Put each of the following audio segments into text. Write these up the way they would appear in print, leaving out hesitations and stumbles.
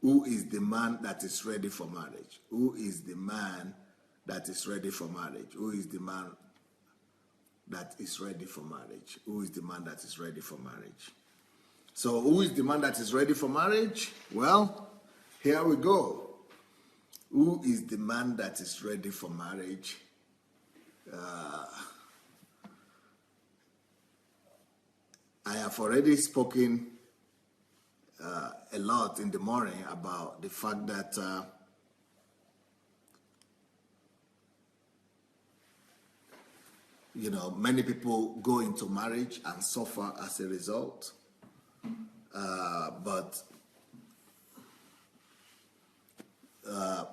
Who is the man that is ready for marriage? Who is the man that is ready for marriage? Who is the man that is ready for marriage? Who is the man that is ready for marriage? So who is the man that is ready for marriage? Well, here we go. Who is the man that is ready for marriage? I have already spoken a lot in the morning about the fact that many people go into marriage and suffer as a result.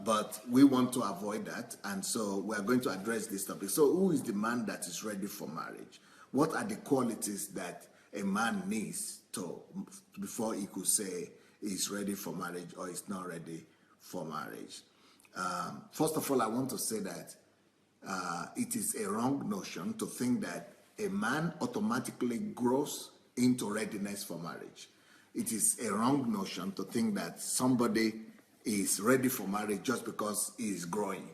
But we want to avoid that, and so we are going to address this topic. So who is the man that is ready for marriage? What are the qualities that a man needs before he could say he's ready for marriage or he's not ready for marriage? First of all, I want to say that it is a wrong notion to think that a man automatically grows into readiness for marriage. It is a wrong notion to think that somebody is ready for marriage just because he is growing.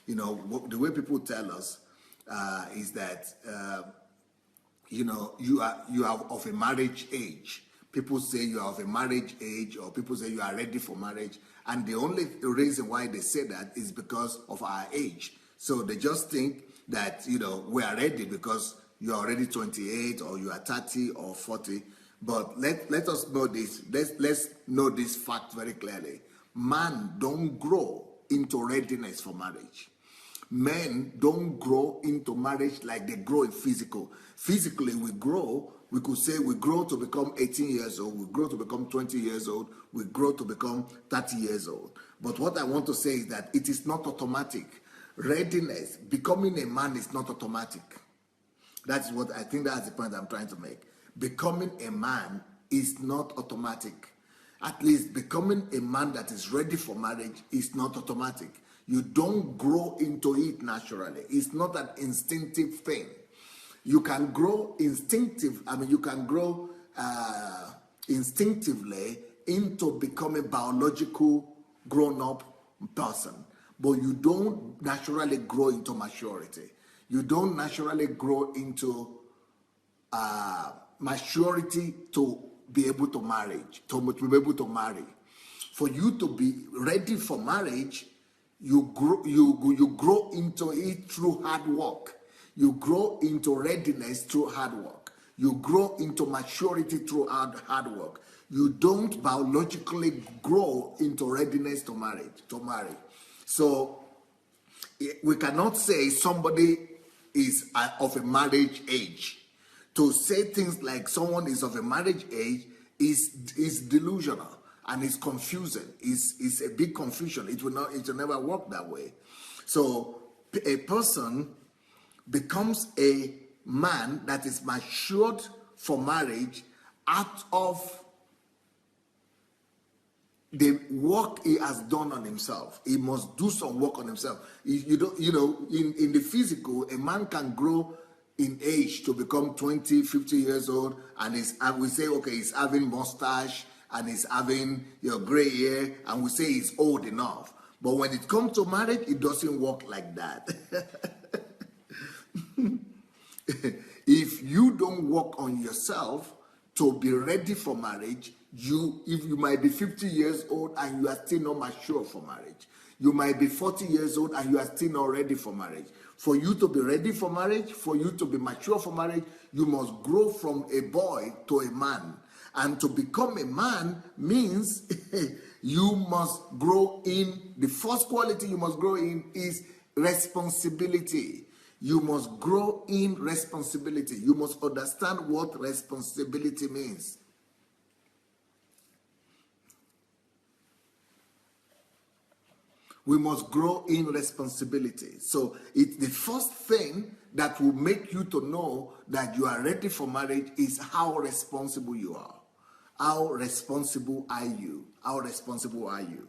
The way people tell us is that you are of a marriage age. People say you are of a marriage age, or people say you are ready for marriage, and the only reason why they say that is because of our age. So they just think that we are ready because you are already 28 or you are 30 or 40. But let us know this. Let's know this fact very clearly. Man don't grow into readiness for marriage. Men don't grow into marriage like they grow in physical. Physically, we grow. We could say we grow to become 18 years old. We grow to become 20 years old. We grow to become 30 years old. But what I want to say is that it is not automatic. Readiness, becoming a man is not automatic. That's what I think. That's the point I'm trying to make. Becoming a man is not automatic. At least becoming a man that is ready for marriage is not automatic. You don't grow into it naturally. It's not an instinctive thing. You can grow instinctively into becoming a biological grown-up person, but you don't naturally grow into maturity. You don't naturally grow into maturity to be able to marry. For you to be ready for marriage, you grow into it through hard work. You grow into readiness through hard work. You grow into maturity through hard work. You don't biologically grow into readiness to marry. So we cannot say somebody is of a marriage age. To say things like someone is of a marriage age is delusional and it's confusing. It's a big confusion. It will never work that way. So a person becomes a man that is matured for marriage out of the work he has done on himself. He must do some work on himself. In the physical, a man can grow in age to become 20, 50 years old, and we say, okay, he's having mustache and he's having gray hair, and we say he's old enough. But when it comes to marriage, it doesn't work like that. If you don't work on yourself to be ready for marriage, if you might be 50 years old and you are still not mature for marriage. You might be 40 years old and you are still not ready for marriage. For you to be ready for marriage, for you to be mature for marriage, you must grow from a boy to a man. And to become a man means you must grow in, the first quality you must grow in is responsibility. You must grow in responsibility. You must understand what responsibility means. We must grow in responsibility. So it's the first thing that will make you to know that you are ready for marriage is how responsible you are. How responsible are you? How responsible are you?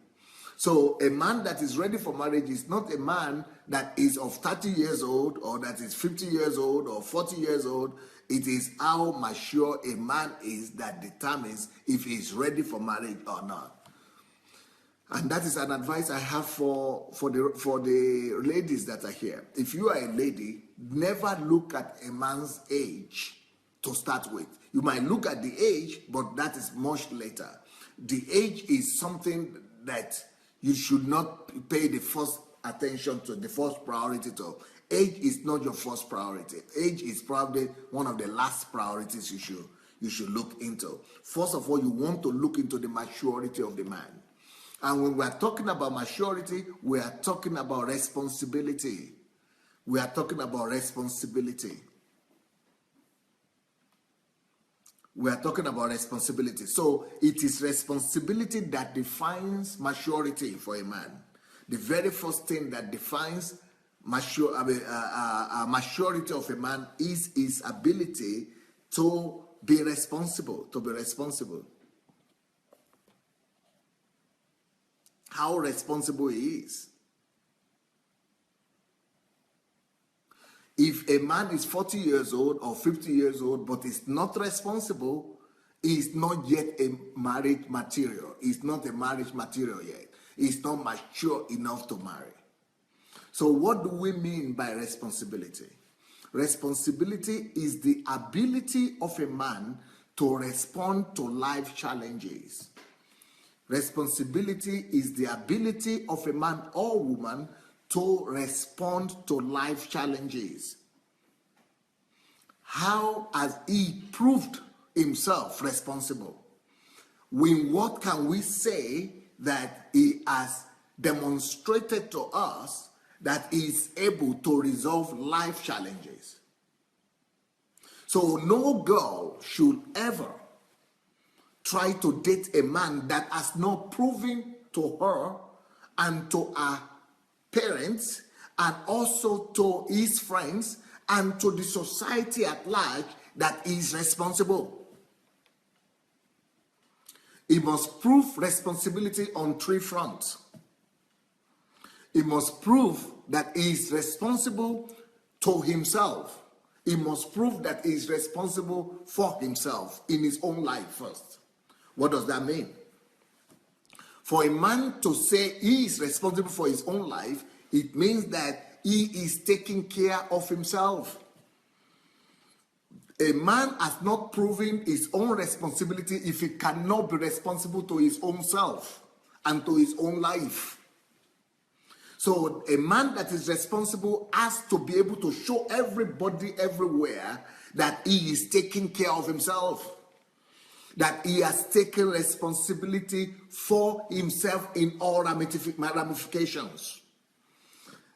So a man that is ready for marriage is not a man that is of 30 years old or that is 50 years old or 40 years old. It is how mature a man is that determines if he is ready for marriage or not. And that is an advice I have for the ladies that are here. If you are a lady, never look at a man's age to start with. You might look at the age, but that is much later. The age is something that you should not pay the first attention to, the first priority to. Age is not your first priority. Age is probably one of the last priorities you should look into. First of all, you want to look into the maturity of the man. And when we are talking about maturity, we are talking about responsibility. We are talking about responsibility. We are talking about responsibility. So it is responsibility that defines maturity for a man. The very first thing that defines maturity of a man is his ability to be responsible. How responsible he is. If a man is 40 years old or 50 years old but is not responsible, he is not yet a marriage material. He's not a marriage material yet. He's not mature enough to marry. So what do we mean by responsibility? Responsibility is the ability of a man to respond to life challenges. Responsibility is the ability of a man or woman to respond to life challenges. How has he proved himself responsible? What can we say that he has demonstrated to us that he is able to resolve life challenges? So no girl should ever try to date a man that has not proven to her and to her parents and also to his friends and to the society at large that he is responsible. He must prove responsibility on three fronts. He must prove that he is responsible to himself. He must prove that he is responsible for himself in his own life first. What does that mean? For a man to say he is responsible for his own life, it means that he is taking care of himself. A man has not proven his own responsibility if he cannot be responsible to his own self and to his own life. So a man that is responsible has to be able to show everybody everywhere that he is taking care of himself, that he has taken responsibility for himself in all ramifications.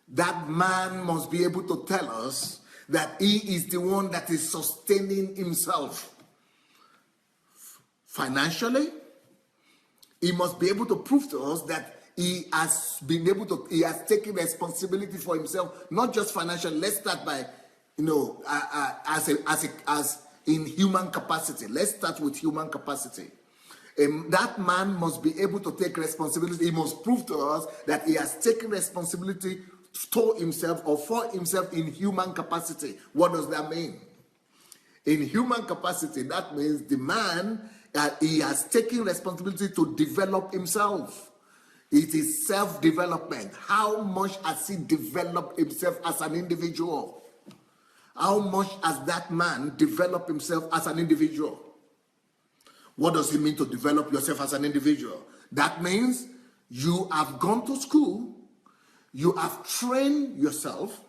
That man must be able to tell us that he is the one that is sustaining himself financially. He must be able to prove to us that he has taken responsibility for himself, not just financially. Let's start by, as in human capacity. Let's start with human capacity. That man must be able to take responsibility. He must prove to us that he has taken responsibility to himself or for himself in human capacity. What does that mean? In human capacity, that means the man, he has taken responsibility to develop himself. It is self-development. How much has he developed himself as an individual? How much has that man developed himself as an individual? What does it mean to develop yourself as an individual? That means you have gone to school, you have trained yourself.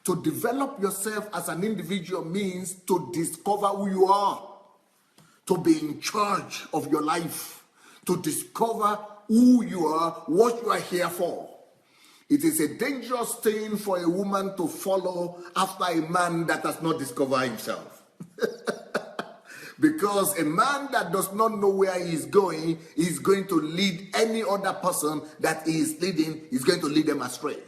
To develop yourself as an individual means to discover who you are, to be in charge of your life, to discover who you are, what you are here for. It is a dangerous thing for a woman to follow after a man that has not discovered himself. Because a man that does not know where he is going to lead any other person that he is leading, is going to lead them astray.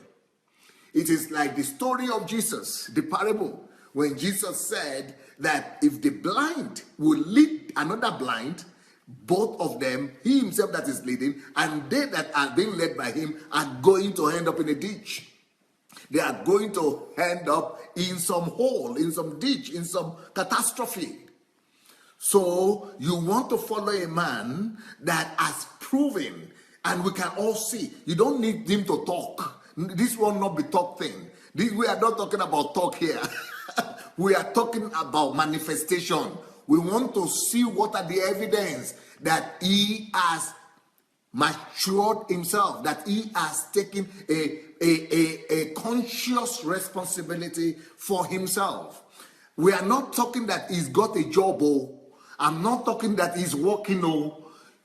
It is like the story of Jesus, the parable, when Jesus said that if the blind will lead another blind, both of them, he himself that is leading, and they that are being led by him are going to end up in a ditch. They are going to end up in some hole, in some ditch, in some catastrophe. So you want to follow a man that has proven And we can all see. You don't need him to talk. This will not be talk thing. We are not talking about talk here. We are talking about manifestation. We want to see what are the evidence that he has matured himself, that he has taken a conscious responsibility for himself. We are not talking that he's got a job. I'm not talking that he's working.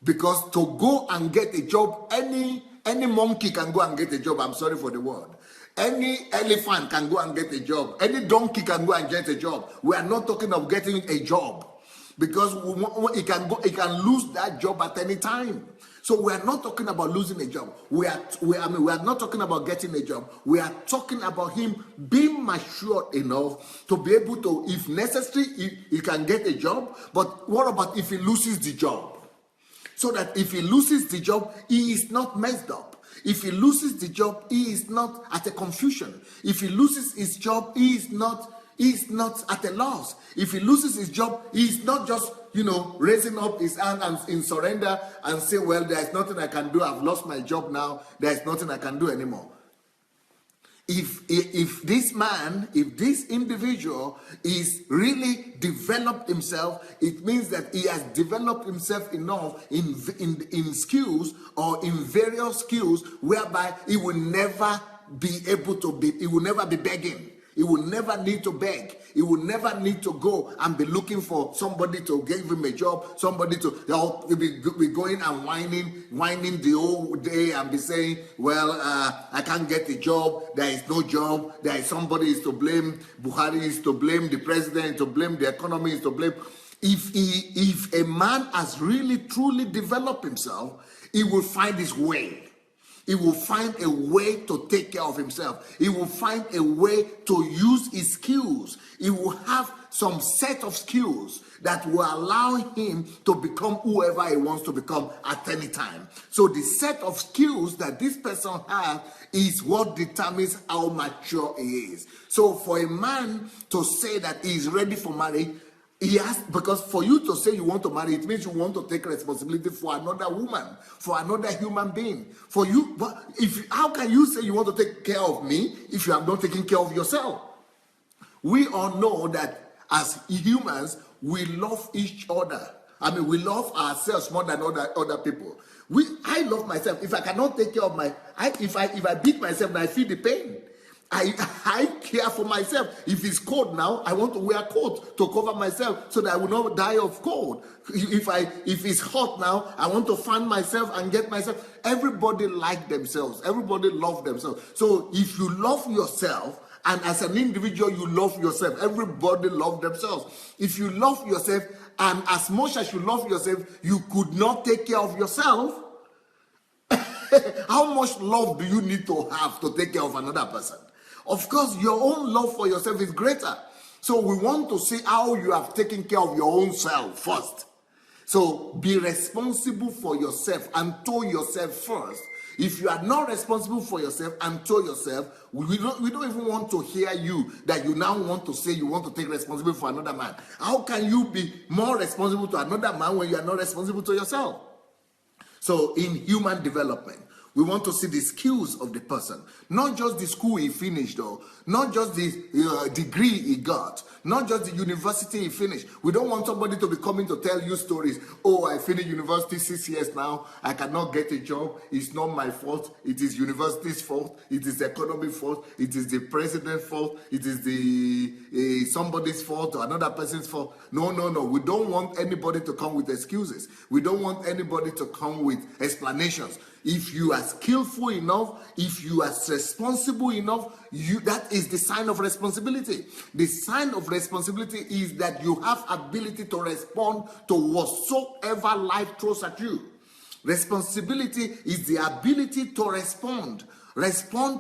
Because to go and get a job, any monkey can go and get a job. I'm sorry for the word. Any elephant can go and get a job. Any donkey can go and get a job. We are not talking of getting a job, because he can lose that job at any time. So we are not talking about losing a job. We are not talking about getting a job. We are talking about him being mature enough to be able to, if necessary, he can get a job. But what about if he loses the job? So that if he loses the job, he is not messed up. If he loses the job, he is not at a confusion. If he loses his job, he is not at a loss. If he loses his job, he is not just, raising up his hand and in surrender and say, well, there is nothing I can do. I've lost my job now. There is nothing I can do anymore. If this individual is really developed himself, it means that he has developed himself enough in skills or in various skills whereby he will never be begging. He will never need to beg. He will never need to go and be looking for somebody to give him a job, somebody to be going and whining the whole day and be saying, well, I can't get a job, there is no job, there is somebody is to blame, Buhari is to blame, the president is to blame, the economy is to blame. If a man has really truly developed himself, he will find his way. He will find a way to take care of himself. He will find a way to use his skills. He will have some set of skills that will allow him to become whoever he wants to become at any time. So the set of skills that this person has is what determines how mature he is. So for a man to say that he is ready for marriage, because for you to say you want to marry, it means you want to take responsibility for another woman, for another human being. For you, how can you say you want to take care of me if you have not taken care of yourself? We all know that as humans, we love each other. We love ourselves more than other people. I love myself. If I cannot take care of if I beat myself, then I feel the pain. I care for myself. If it's cold now, I want to wear a coat to cover myself so that I will not die of cold. If it's hot now, I want to fan myself and get myself. Everybody like themselves. Everybody love themselves. So if you love yourself, and as an individual you love yourself, everybody love themselves. If you love yourself, and as much as you love yourself, you could not take care of yourself, how much love do you need to have to take care of another person? Of course, your own love for yourself is greater. So we want to see how you have taken care of your own self first. So be responsible for yourself and tow yourself first. If you are not responsible for yourself and tow yourself, we don't even want to hear you that you now want to say you want to take responsibility for another man. How can you be more responsible to another man when you are not responsible to yourself? So in human development, we want to see the skills of the person, not just the school he finished, though, not just the degree he got, not just the university he finished. We don't want somebody to be coming to tell you stories. Oh, I finished university 6 years now. I cannot get a job. It's not my fault. It is university's fault. It is the economy's fault. It is the president's fault. It is the somebody's fault or another person's fault. No. We don't want anybody to come with excuses. We don't want anybody to come with explanations. If you are skillful enough, if you are responsible enough, that is the sign of responsibility. The sign of responsibility is that you have ability to respond to whatsoever life throws at you. Responsibility is the ability to respond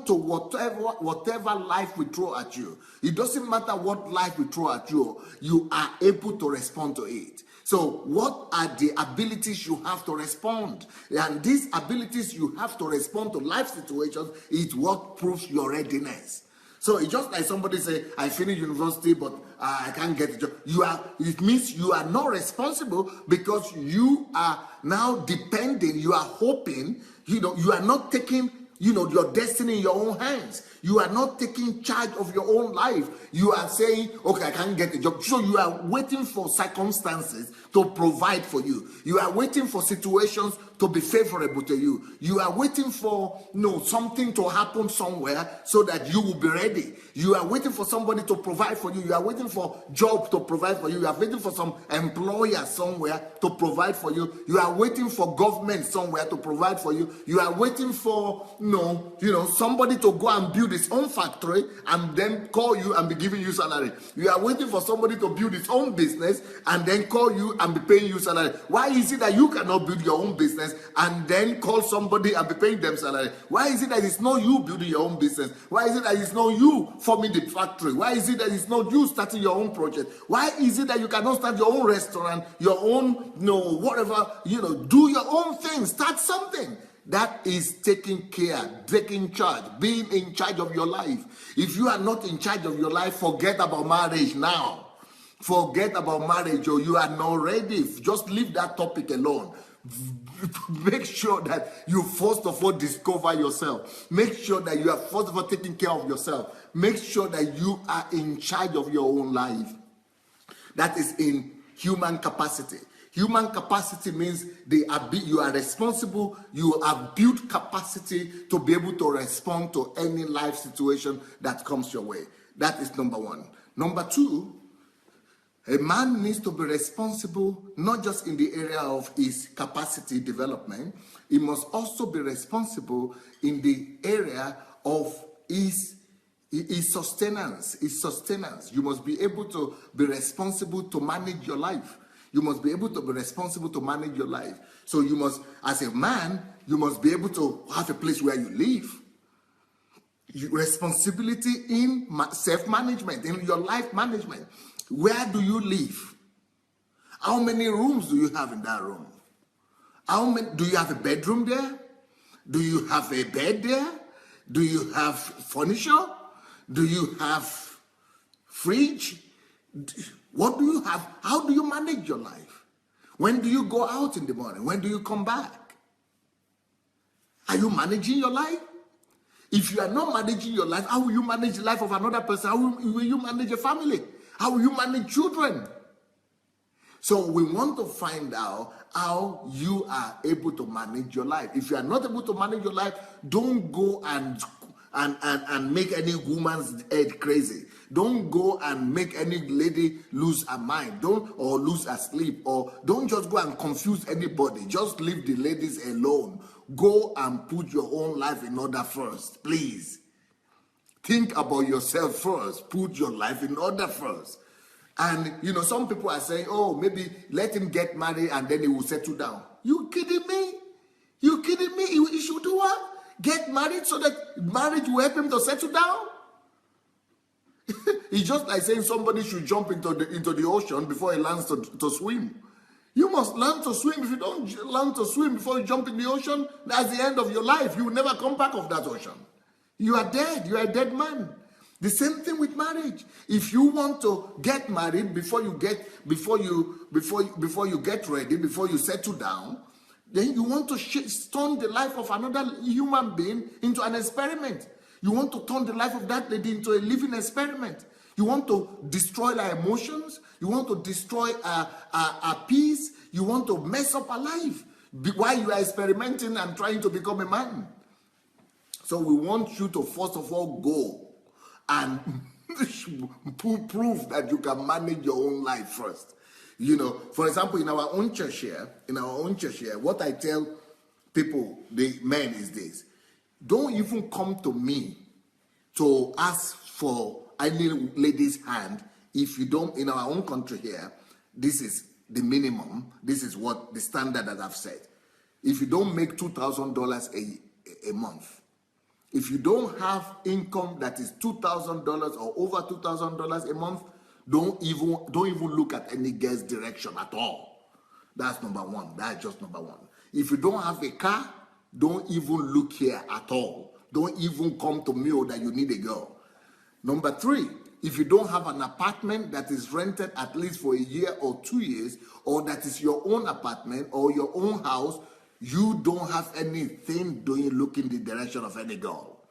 to whatever life will throw at you. It doesn't matter what life will throw at you, you are able to respond to it. So what are the abilities you have to respond? And these abilities you have to respond to life situations is what proves your readiness. So it's just like somebody say, I finished university, but I can't get a job. It means you are not responsible because you are now depending, you are hoping, you are not taking, your destiny in your own hands. You are not taking charge of your own life. You are saying, okay, I can't get a job. So you are waiting for circumstances to provide for you. You are waiting for situations to be favorable to you. You are waiting for something to happen somewhere so that you will be ready. You are waiting for somebody to provide for you. You are waiting for job to provide for you. You are waiting for some employer somewhere to provide for you. You are waiting for government somewhere to provide for you. You are waiting for somebody to go and build his own factory and then call you and be giving you salary. You are waiting for somebody to build his own business and then call you and be paying you salary. Why is it that you cannot build your own business and then call somebody and be paying them salary? Why is it that it's not you building your own business? Why is it that it's not you forming the factory? Why is it that it's not you starting your own project? Why is it that you cannot start your own restaurant, your own, whatever, do your own thing, start something? That is taking care, taking charge, being in charge of your life. If you are not in charge of your life, forget about marriage now. Forget about marriage, or you are not ready. Just leave that topic alone. Make sure that you first of all discover yourself. Make sure that you are first of all taking care of yourself. Make sure that you are in charge of your own life. That is in human capacity. Human capacity means you are responsible, you have built capacity to be able to respond to any life situation that comes your way. That is number one. Number two, a man needs to be responsible not just in the area of his capacity development, he must also be responsible in the area of his sustenance. You must be able to be responsible to manage your life. You must be able to be responsible to manage your life. So you must, as a man, you must be able to have a place where you live. Responsibility in self-management, in your life management. Where do you live? How many rooms do you have in that room? Do you have a bedroom there? Do you have a bed there? Do you have furniture? Do you have fridge? What do you have? How do you manage your life? When do you go out in the morning? When do you come back? Are you managing your life? If you are not managing your life, how will you manage the life of another person? How will you manage a family? How will you manage children? So we want to find out how you are able to manage your life. If you are not able to manage your life, don't go and make any woman's head crazy. Don't go and make any lady lose her mind. Or lose her sleep. Or don't just go and confuse anybody. Just leave the ladies alone. Go and put your own life in order first, please. Think about yourself first. Put your life in order first. And, some people are saying, oh, maybe let him get married and then he will settle down. You kidding me? You kidding me? He should do what? Get married so that marriage will help him to settle down? It's just like saying somebody should jump into the ocean before he learns to swim. You must learn to swim. If you don't learn to swim before you jump in the ocean, that's the end of your life. You will never come back of that ocean. You are dead. You are a dead man. The same thing with marriage. If you want to get married before you get ready, before you settle down, then you want to turn the life of another human being into an experiment. You want to turn the life of that lady into a living experiment. You want to destroy her emotions. You want to destroy her peace. You want to mess up her life while you are experimenting and trying to become a man. So we want you to first of all go and prove that you can manage your own life first. For example, in our own church here, what I tell people, the men, is this: don't even come to me to ask for any lady's hand if you don't. In our own country here, this is the minimum. This is what the standard that I've said. If you don't make $2,000 a month, if you don't have income that is $2,000 or over $2,000 a month, don't even look at any girl's direction at all. That's number one. That's just number one. If you don't have a car, don't even look here at all. Don't even come to me that you need a girl. Number three, if you don't have an apartment that is rented at least for a year or 2 years, or that is your own apartment or your own house, you don't have anything doing looking the direction of any girl.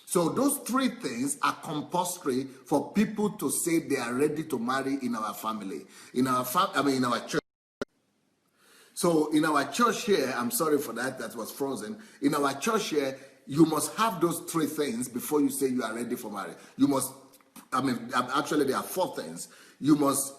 So those three things are compulsory for people to say they are ready to marry in our family, in our church. So in our church here, I'm sorry for that was frozen. In our church here, you must have those three things before you say you are ready for marriage. You must, actually there are four things. You must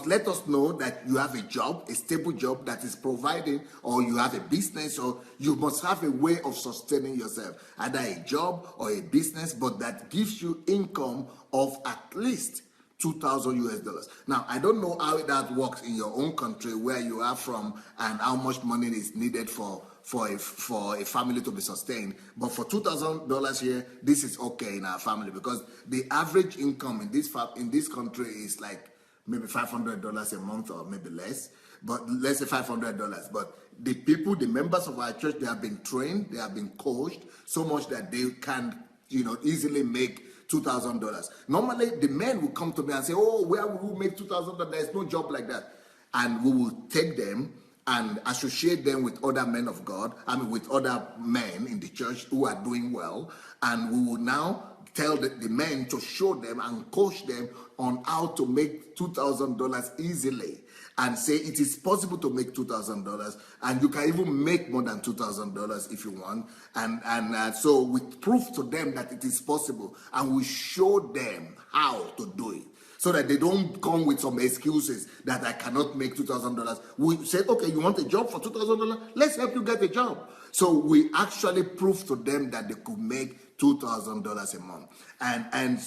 let us know that you have a job, a stable job that is providing, or you have a business, or you must have a way of sustaining yourself, either a job or a business, but that gives you income of at least 2,000 US dollars. Now, I don't know how that works in your own country where you are from and how much money is needed for a family to be sustained, but for $2,000 here, this is okay in our family, because the average income in this country is like maybe $500 a month or maybe less, but let's say $500. But the members of our church, they have been trained, they have been coached so much that they can, easily make $2,000. Normally, the men will come to me and say, "Oh, where will we make $2,000? There's no job like that." And we will take them and associate them with other men of God, with other men in the church who are doing well, and we will now tell the men to show them and coach them on how to make $2,000 easily, and say it is possible to make $2,000, and you can even make more than $2,000 if you want, and so we prove to them that it is possible, and we show them how to do it, so that they don't come with some excuses that I cannot make $2,000. We say, okay, you want a job for $2,000? Let's help you get a job. So we actually prove to them that they could make $2,000 a month. And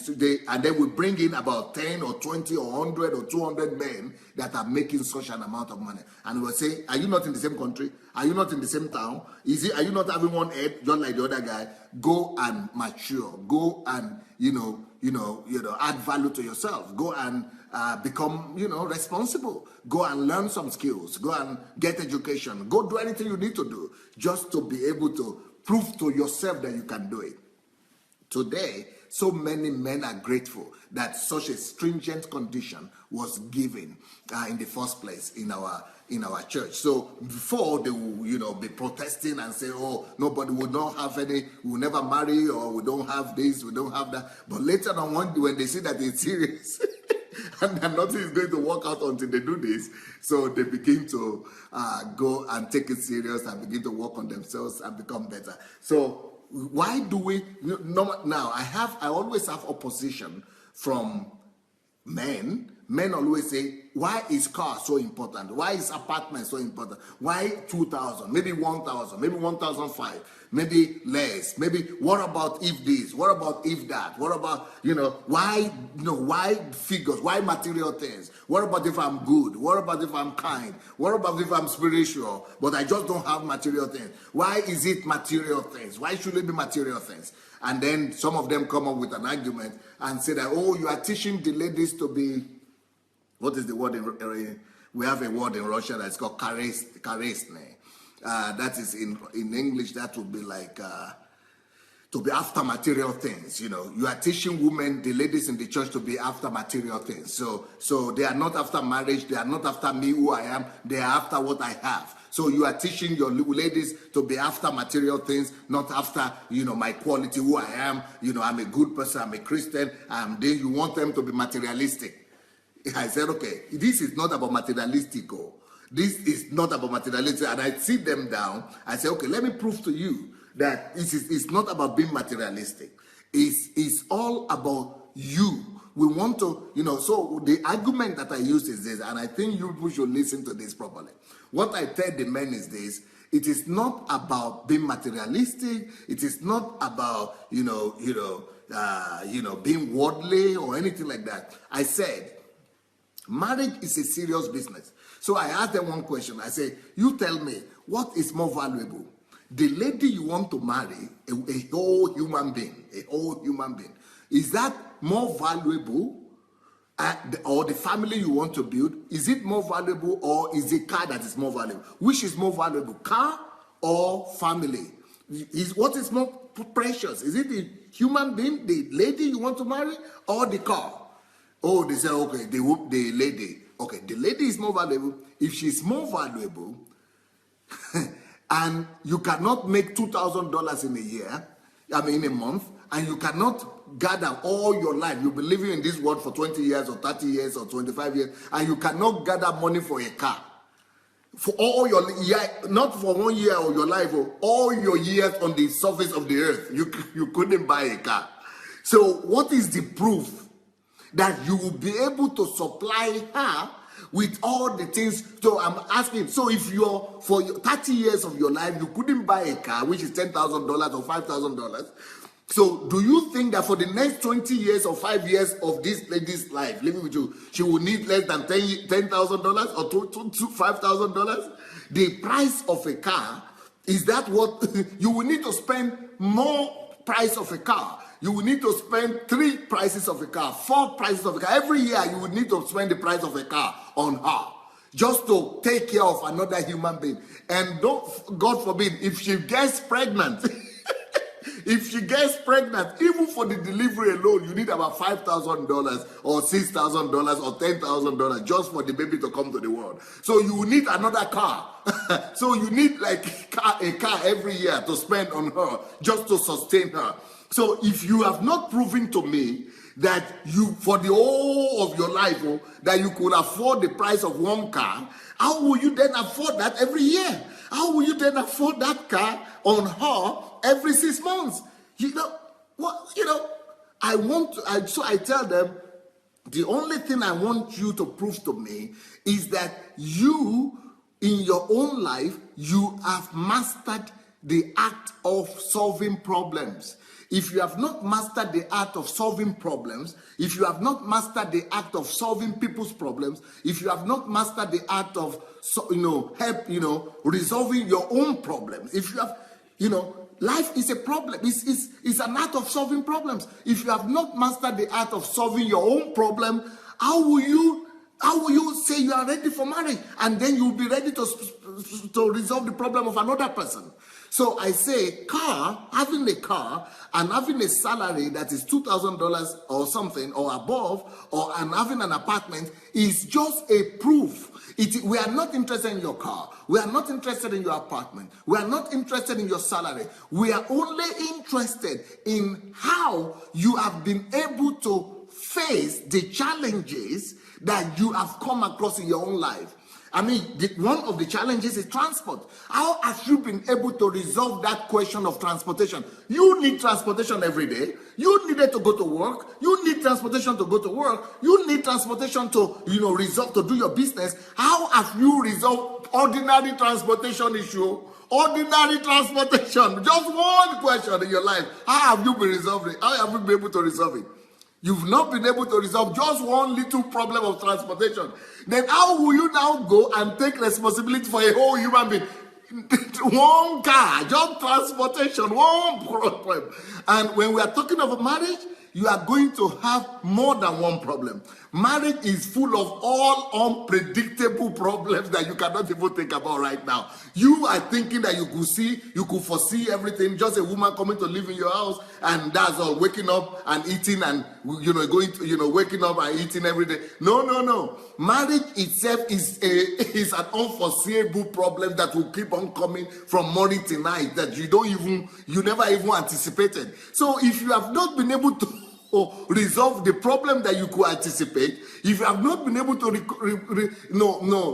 then we bring in about 10 or 20 or 100 or 200 men that are making such an amount of money. And we'll say, are you not in the same country? Are you not in the same town? Are you not having one head just like the other guy? Go and mature. Go and, add value to yourself. Go and become, responsible. Go and learn some skills. Go and get education. Go do anything you need to do just to be able to prove to yourself that you can do it. Today, so many men are grateful that such a stringent condition was given in the first place in our church. So before, they will, be protesting and say, "Oh, nobody would not have any, we will never marry, or we don't have this, we don't have that." But later on, when they see that it's serious and that nothing is going to work out until they do this, so they begin to go and take it serious and begin to work on themselves and become better. So why do we now? I always have opposition from men. Men always say, "Why is car so important? Why is apartment so important? Why 2,000? Maybe 1,000? Maybe 1,005? Maybe less? Maybe what about if this? What about if that? What about why figures? Why material things? What about if I'm good? What about if I'm kind? What about if I'm spiritual, but I just don't have material things? Why is it material things? Why should it be material things?" And then some of them come up with an argument and say that, "Oh, you are teaching the ladies to be," what is the word we have a word in Russia that's called karesne. That is in English, that would be like to be after material things. You are teaching women, the ladies in the church, to be after material things. So they are not after marriage. They are not after me, who I am. They are after what I have. So you are teaching your ladies to be after material things, not after, my quality, who I am. I'm a good person. I'm a Christian. Then you want them to be materialistic. I said, okay, this is not about materialistic. This is not about materialistic. And I sit them down. I say, okay, let me prove to you that it's not about being materialistic. It's all about you. We want to, so the argument that I use is this, and I think you should listen to this properly. What I tell the men is this: it is not about being materialistic. It is not about, being worldly or anything like that. I said, marriage is a serious business. So I asked them one question. I say, you tell me, what is more valuable? The lady you want to marry, a whole human being, is that more valuable? Or the family you want to build, is it more valuable, or is the car that is more valuable? Which is more valuable, car or family? What is more precious? Is it the human being, the lady you want to marry, or the car? Oh, they say, okay, the lady. Okay, the lady is more valuable. If she's more valuable, and you cannot make $2,000 in a year, in a month, and you cannot gather all your life, you'll be living in this world for 20 years or 30 years or 25 years, and you cannot gather money for a car. For all your not for 1 year of your life, or all your years on the surface of the earth, you couldn't buy a car. So what is the proof that you will be able to supply her with all the things? So I'm asking, so if for 30 years of your life you couldn't buy a car, which is $10,000 or $5,000, so do you think that for the next 20 years or 5 years of this lady's life living with you, she will need less than $10,000 or $5,000? The price of a car, is that what you will need to spend? More price of a car. You will need to spend 3 prices of a car, 4 prices of a car. Every year you will need to spend the price of a car on her, just to take care of another human being. And God forbid, if she gets pregnant, if she gets pregnant, even for the delivery alone, you need about $5,000 or $6,000 or $10,000 just for the baby to come to the world. So you need another car. So you need like a car every year to spend on her just to sustain her. So if you have not proven to me that you, for the whole of your life, that you could afford the price of one car, how will you then afford that every year? How will you then afford that car on her every 6 months? So I tell them, the only thing I want you to prove to me is that you, in your own life, you have mastered the act of solving problems. If you have not mastered the art of solving problems, if you have not mastered the act of solving people's problems, if you have not mastered the art of resolving your own problems, if you have, life is a problem. It's an art of solving problems. If you have not mastered the art of solving your own problem, how will you say you are ready for marriage, and then you'll be ready to resolve the problem of another person? So I say, having a car and having a salary that is $2,000 or something or above, and having an apartment is just a proof. We are not interested in your car. We are not interested in your apartment. We are not interested in your salary. We are only interested in how you have been able to face the challenges that you have come across in your own life. One of the challenges is transport. How have you been able to resolve that question of transportation? You need transportation every day. You needed to go to work. You need transportation to go to work. You need transportation to, resolve, to do your business. How have you resolved ordinary transportation issue? Ordinary transportation. Just one question in your life. How have you been resolving? How have you been able to resolve it? You've not been able to resolve just one little problem of transportation. Then how will you now go and take responsibility for a whole human being? One car, just transportation, one problem. And when we are talking of marriage, you are going to have more than one problem. Marriage is full of all unpredictable problems that you cannot even think about right now. You are thinking that you could foresee everything, just a woman coming to live in your house, and that's all, waking up and eating and, waking up and eating every day. No. Marriage itself is an unforeseeable problem that will keep on coming from morning to night that you never even anticipated. So if you have not been able to resolve the problem that you could anticipate, if you have not been able to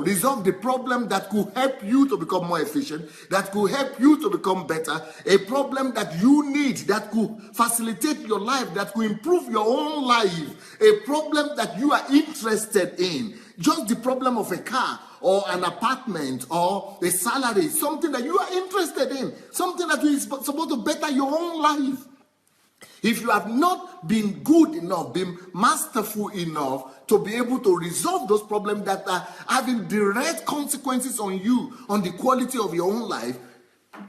resolve the problem that could help you to become more efficient, that could help you to become better, a problem that you need, that could facilitate your life, that could improve your own life, a problem that you are interested in, just the problem of a car or an apartment or a salary, something that you are interested in, something that is supposed to better your own life. If you have not been good enough, been masterful enough to be able to resolve those problems that are having direct consequences on you, on the quality of your own life,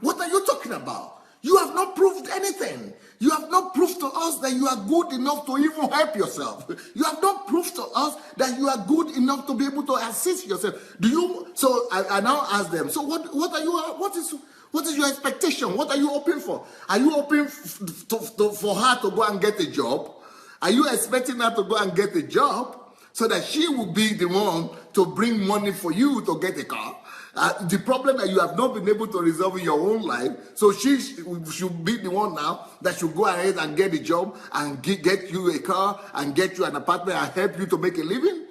what are you talking about? You have not proved anything. You have not proved to us that you are good enough to even help yourself. You have not proved to us that you are good enough to be able to assist yourself. So I now ask them, so what What is your expectation? What are you hoping for? Are you hoping for her to go and get a job? Are you expecting her to go and get a job so that she will be the one to bring money for you to get a car? The problem that you have not been able to resolve in your own life, so she should be the one now that should go ahead and get a job and get you a car and get you an apartment and help you to make a living?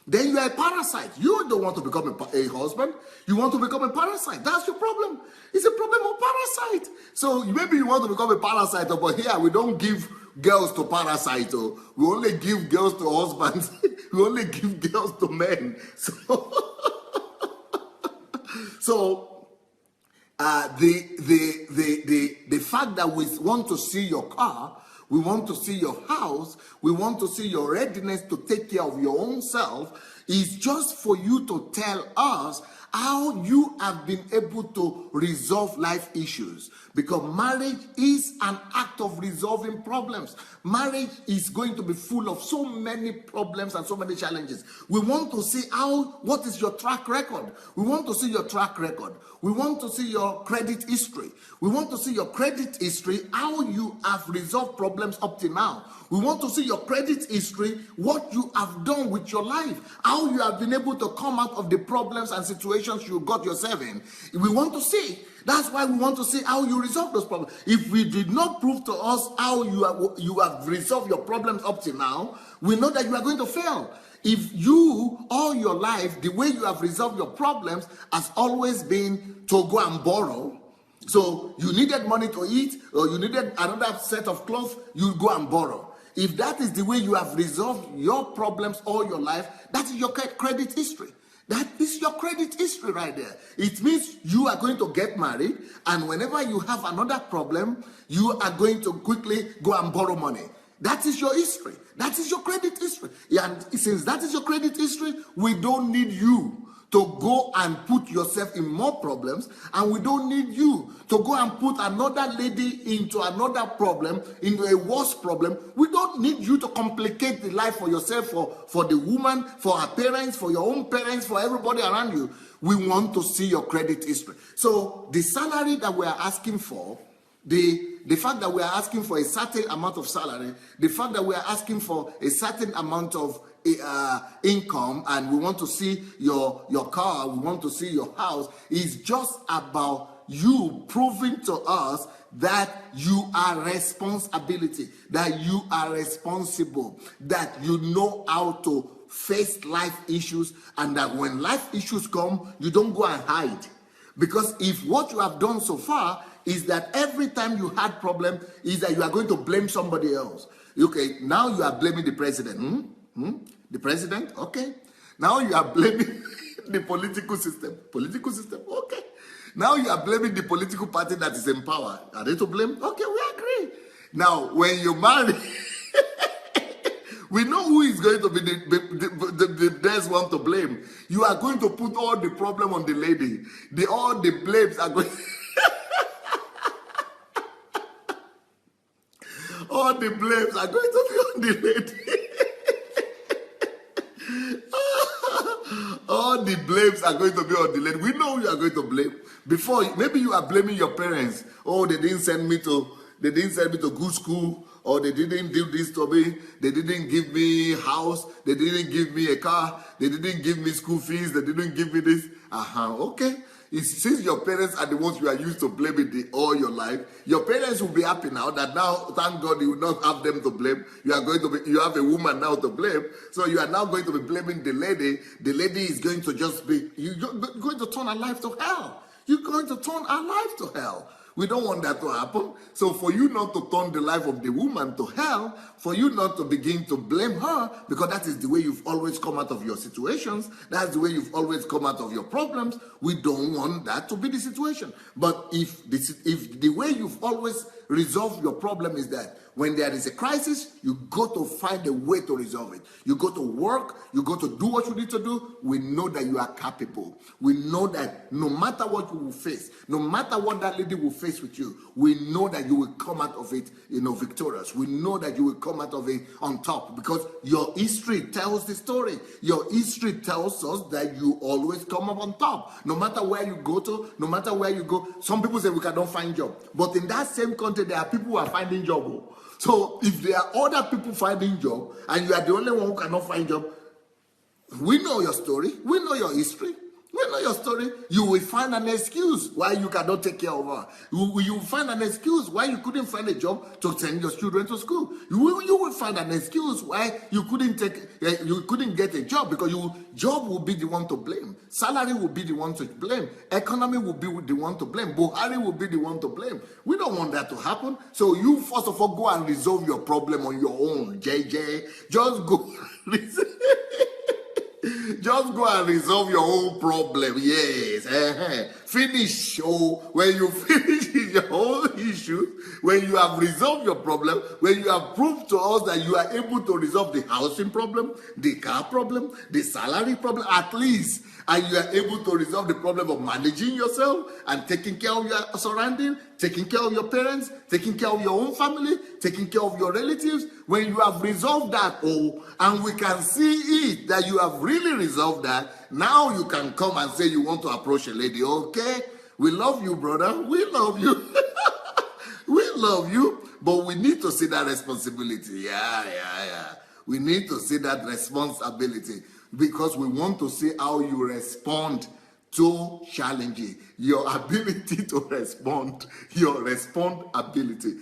Then you are a parasite. You don't want to become a husband. You want to become a parasite. That's your problem. It's a problem of parasite. So maybe you want to become a parasite, but here we don't give girls to parasites. We only give girls to husbands. We only give girls to men. So the fact that we want to see your car, we want to see your house, we want to see your readiness to take care of your own self is just for you to tell us how you have been able to resolve life issues. Because marriage is an act of resolving problems. Marriage is going to be full of so many problems and so many challenges. We want to see what is your track record. We want to see your track record. We want to see your credit history. We want to see your credit history, how you have resolved problems up to now. We want to see your credit history, what you have done with your life, how you have been able to come out of the problems and situations you got yourself in. We want to see. That's why we want to see how you resolve those problems. If we did not prove to us how you have resolved your problems up to now, we know that you are going to fail. If you, all your life, the way you have resolved your problems has always been to go and borrow. So you needed money to eat, or you needed another set of clothes, you go and borrow. If that is the way you have resolved your problems all your life, that is your credit history. That is your credit history right there. It means you are going to get married, and whenever you have another problem, you are going to quickly go and borrow money. That is your history. That is your credit history. And since that is your credit history, we don't need you to go and put yourself in more problems, and we don't need you to go and put another lady into another problem, into a worse problem. We don't need you to complicate the life for yourself, for the woman, for her parents, for your own parents, for everybody around you. We want to see your credit history. So the salary that we are asking for, the fact that we are asking for a certain amount of salary, the fact that we are asking for a certain amount of income, and we want to see your car, we want to see your house, is just about you proving to us that you are responsibility, that you are responsible, that you know how to face life issues, and that when life issues come, you don't go and hide. Because if what you have done so far is that every time you had problem is that you are going to blame somebody else. Okay, now you are blaming the president. The president? Okay. Now you are blaming the political system. Political system? Okay. Now you are blaming the political party that is in power. Are they to blame? Okay, we agree. Now, when you marry, we know who is going to be the best one to blame. You are going to put all the problem on the lady. All the blames are going... all the blames are going to be on the lady. All the blames are going to be on the lady. We know you are going to blame. Before, maybe you are blaming your parents. Oh, they didn't send me to good school, or they didn't do this to me. They didn't give me house. They didn't give me a car. They didn't give me school fees. They didn't give me this. Okay. Since your parents are the ones you are used to blaming all your life, your parents will be happy now that now, thank God, you will not have them to blame. You have a woman now to blame. So you are now going to be blaming the lady. The lady is going to you're going to turn her life to hell. You're going to turn her life to hell. We don't want that to happen. So for you not to turn the life of the woman to hell, for you not to begin to blame her, because that is the way you've always come out of your situations, that's the way you've always come out of your problems, we don't want that to be the situation. But if the way you've always resolved your problem is that When there is a crisis, you go to find a way to resolve it. You go to work, you go to do what you need to do. We know that you are capable. We know that no matter what you will face, no matter what that lady will face with you, we know that you will come out of it, victorious. We know that you will come out of it on top, because your history tells the story. Your history tells us that you always come up on top. No matter where you go to, no matter where you go. Some people say we cannot find job. But in that same country, there are people who are finding job. So if there are other people finding job and you are the only one who cannot find job, we know your story. We know your history. We know your story. You will find an excuse why you cannot take care of her. You will find an excuse why you couldn't find a job to send your children to school. You will find an excuse why you couldn't get a job, because job will be the one to blame. Salary will be the one to blame. Economy will be the one to blame. Buhari will be the one to blame. We don't want that to happen. So you first of all go and resolve your problem on your own, JJ. Just go. Just go and resolve your own problem. Yes. Finish. When you finish your own issue, when you have resolved your problem, when you have proved to us that you are able to resolve the housing problem, the car problem, the salary problem, at least, and you are able to resolve the problem of managing yourself and taking care of your surrounding, taking care of your parents, taking care of your own family, taking care of your relatives. When you have resolved that, and we can see it, that you have really resolved that, now you can come and say you want to approach a lady. Okay, we love you, brother. We love you. We love you, but we need to see that responsibility. Yeah. We need to see that responsibility, because we want to see how you respond to challenging, your ability to respond, your ability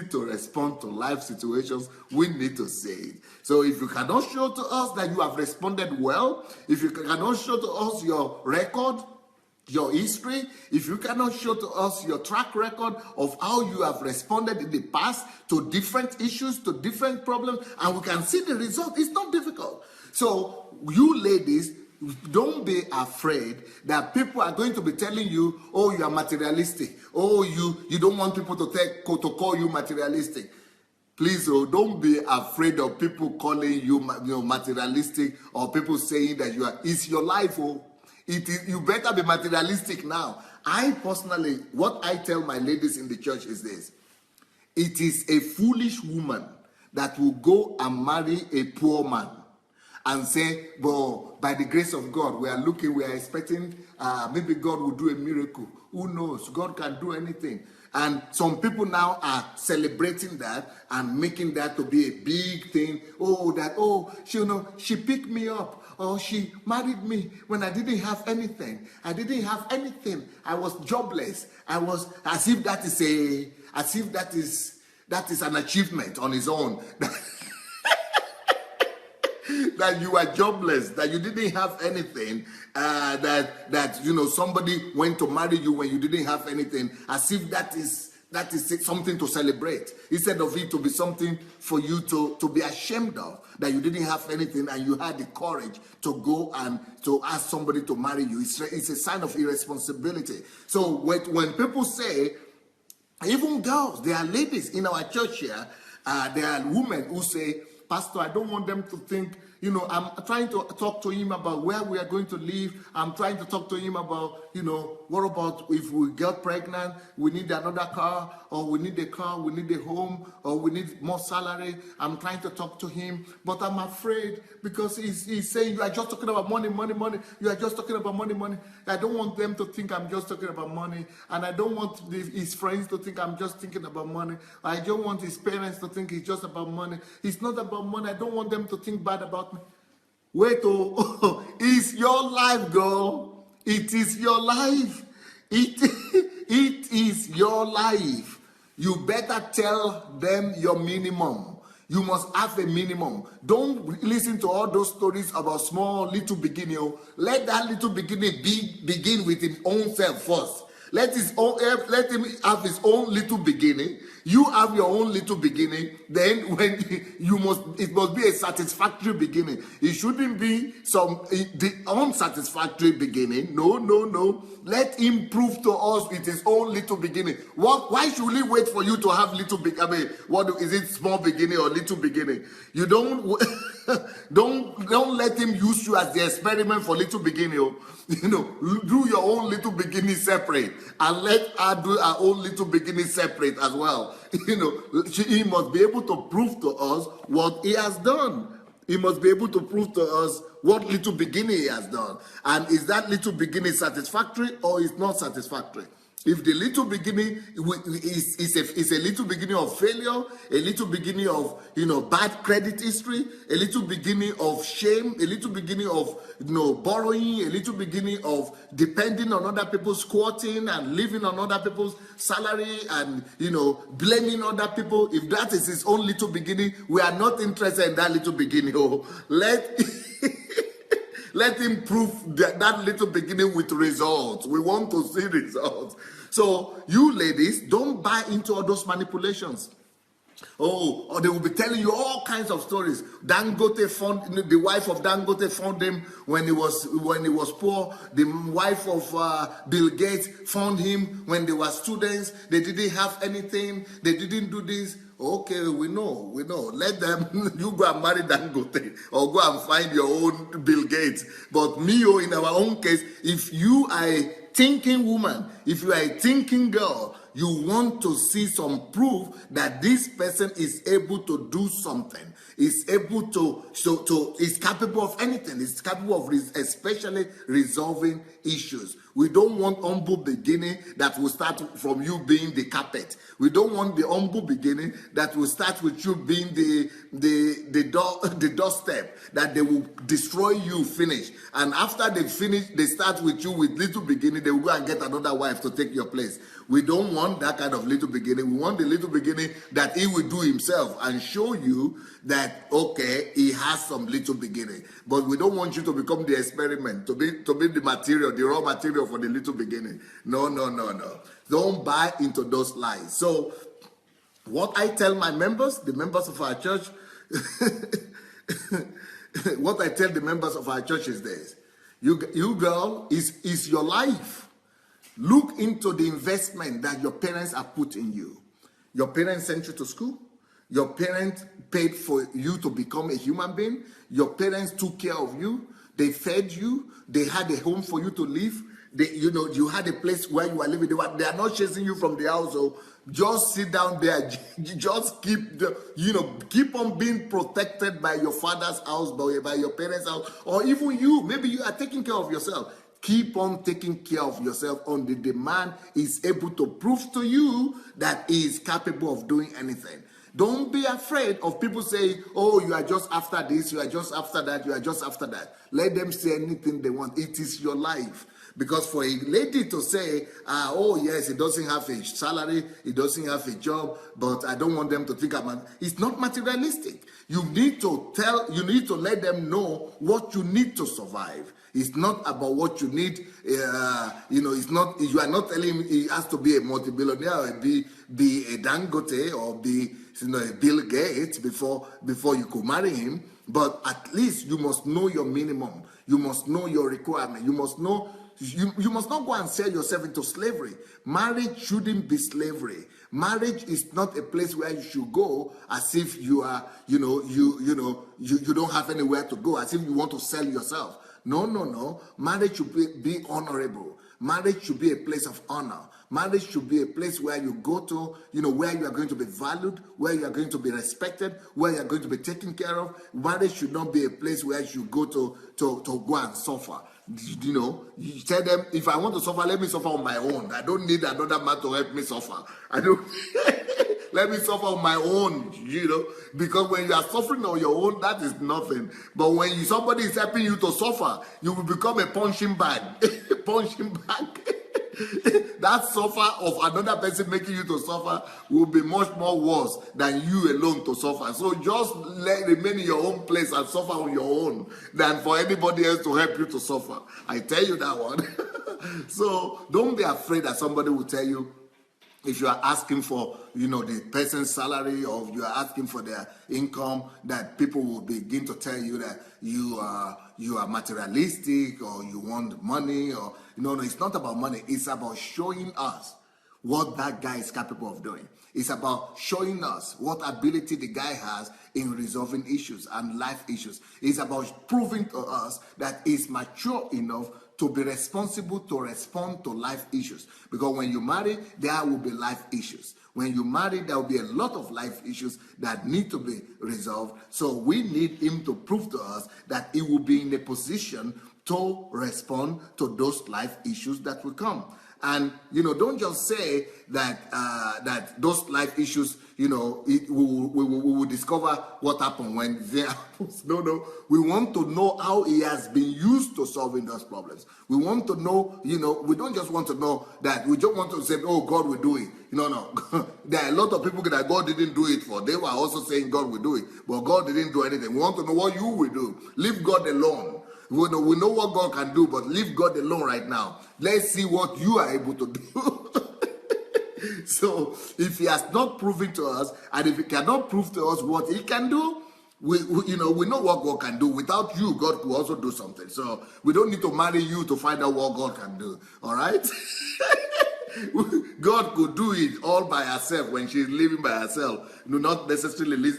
to respond to life situations. We need to say it. So if you cannot show to us that you have responded well, if you cannot show to us your record, your history, if you cannot show to us your track record of how you have responded in the past to different issues, to different problems, and we can see the result, it's not difficult. So you ladies, don't be afraid that people are going to be telling you, oh, you are materialistic. Oh, you don't want people to call you materialistic. Please, don't be afraid of people calling you, materialistic, or people saying that it's your life. You better be materialistic now. I personally, what I tell my ladies in the church is this: it is a foolish woman that will go and marry a poor man and say, well, by the grace of God, we are expecting, maybe God will do a miracle. Who knows? God can do anything. And some people now are celebrating that and making that to be a big thing. She picked me up. Or she married me when I didn't have anything. I was jobless. I was as if that is an achievement on its own. That you are jobless, that you didn't have anything, that somebody went to marry you when you didn't have anything, as if that is something to celebrate, instead of it to be something for you to be ashamed of, that you didn't have anything and you had the courage to go and to ask somebody to marry you. It's a sign of irresponsibility. So when people say, even girls, there are ladies in our church here, there are women who say, Pastor, I don't want them to think, I'm trying to talk to him about where we are going to live. I'm trying to talk to him about, what about if we get pregnant, we need another car, or we need a car, we need a home, or we need more salary. I'm trying to talk to him, but I'm afraid because he's saying, you are just talking about money. You are just talking about money. I don't want them to think I'm just talking about money, and I don't want his friends to think I'm just thinking about money. I don't want his parents to think it's just about money. It's not about money. I don't want them to think bad about me. Wait, it's your life, girl. It is your life. It is your life. You better tell them your minimum. You must have a minimum. Don't listen to all those stories about small little beginning. Let that little beginning begin with its own self first. Let him have his own little beginning. You have your own little beginning. Then when it must be a satisfactory beginning. It shouldn't be the unsatisfactory beginning. No, no, no. Let him prove to us with his own little beginning. Why should we wait for you to have little beginning? I mean, what is it, small beginning or little beginning? You don't don't let him use you as the experiment for little beginning. Do your own little beginning separate, and let her do her own little beginning separate as well. He must be able to prove to us what he has done. He must be able to prove to us what little beginning he has done. And is that little beginning satisfactory or is not satisfactory? If the little beginning is a little beginning of failure, a little beginning of bad credit history, a little beginning of shame, a little beginning of borrowing, a little beginning of depending on other people's squatting and living on other people's salary and blaming other people, if that is his own little beginning, we are not interested in that little beginning. Let him prove that little beginning with results. We want to see results. So you ladies, don't buy into all those manipulations. Or they will be telling you all kinds of stories. Dangote found the wife of Dangote found him when he was poor. The wife of Bill Gates found him when they were students. They didn't have anything. They didn't do this. Okay, we know. Let them, you go and marry Dangote or go and find your own Bill Gates. But in our own case, if you are a thinking woman, if you are a thinking girl, you want to see some proof that this person is able to do something, is able is capable of anything, is capable of especially resolving issues. We don't want humble beginning that will start from you being the carpet. We don't want the humble beginning that will start with you being the doorstep, that they will destroy you, finish. And after they finish, they start with you with little beginning, they will go and get another wife to take your place. We don't want that kind of little beginning. We want the little beginning that he will do himself and show you that, okay, he has some little beginning. But we don't want you to become the experiment, to be the material, the raw material for the little beginning. No. Don't buy into those lies. So what I tell my members, the members of our church, what I tell the members of our church is this. You girl, is your life. Look into the investment that your parents have put in you. Your parents sent you to school. Your parents paid for you to become a human being. Your parents took care of you. They fed you. They had a home for you to live. You had a place where you are living. They are not chasing you from the house. So just sit down there. Just keep on being protected by your father's house, by your parents' house, or even you. Maybe you are taking care of yourself. Keep on taking care of yourself until the man is able to prove to you that he is capable of doing anything. Don't be afraid of people saying, oh, you are just after this, you are just after that, you are just after that. Let them say anything they want. It is your life. Because for a lady to say, oh yes, he doesn't have a salary, he doesn't have a job, but I don't want them to think about it. It's not materialistic. You need to let them know what you need to survive. It's not about what you need. It's not. You are not telling him he has to be a multi-billionaire or be a Dangote or be a Bill Gates before you could marry him. But at least you must know your minimum. You must know your requirement. You must know. You must not go and sell yourself into slavery. Marriage shouldn't be slavery. Marriage is not a place where you should go as if you are, you don't have anywhere to go, as if you want to sell yourself. No. Marriage should be honorable. Marriage should be a place of honor. Marriage should be a place where you go to, where you are going to be valued, where you are going to be respected, where you are going to be taken care of. Marriage should not be a place where you go to go and suffer. You tell them, if I want to suffer, let me suffer on my own. I don't need another man to help me suffer. Let me suffer on my own, because when you are suffering on your own, that is nothing. But when somebody is helping you to suffer, you will become a punching bag. Punching bag. That suffer of another person making you to suffer will be much more worse than you alone to suffer. So just remain in your own place and suffer on your own than for anybody else to help you to suffer. I tell you that one. So don't be afraid that somebody will tell you, if you are asking for, the person's salary, or you are asking for their income, that people will begin to tell you that you are materialistic, or you want money, or no, it's not about money. It's about showing us what that guy is capable of doing. It's about showing us what ability the guy has in resolving issues and life issues. It's about proving to us that he's mature enough to be responsible to respond to life issues. Because when you marry, there will be life issues. When you marry, there will be a lot of life issues that need to be resolved. So we need him to prove to us that he will be in a position to respond to those life issues that will come. And don't just say that that those life issues, we will discover what happened when they happens. No, we want to know how he has been used to solving those problems. We want to know, we don't just want to know that we just want to say, oh, God will do it. No. There are a lot of people that God didn't do it for. They were also saying God will do it, but God didn't do anything. We want to know what you will do. Leave God alone. We know what God can do, but leave God alone right now. Let's see what you are able to do. So if he has not proven to us, and if he cannot prove to us what he can do, we know what God can do. Without you, God could also do something. So we don't need to marry you to find out what God can do. All right? God could do it all by herself when she's living by herself. Not necessarily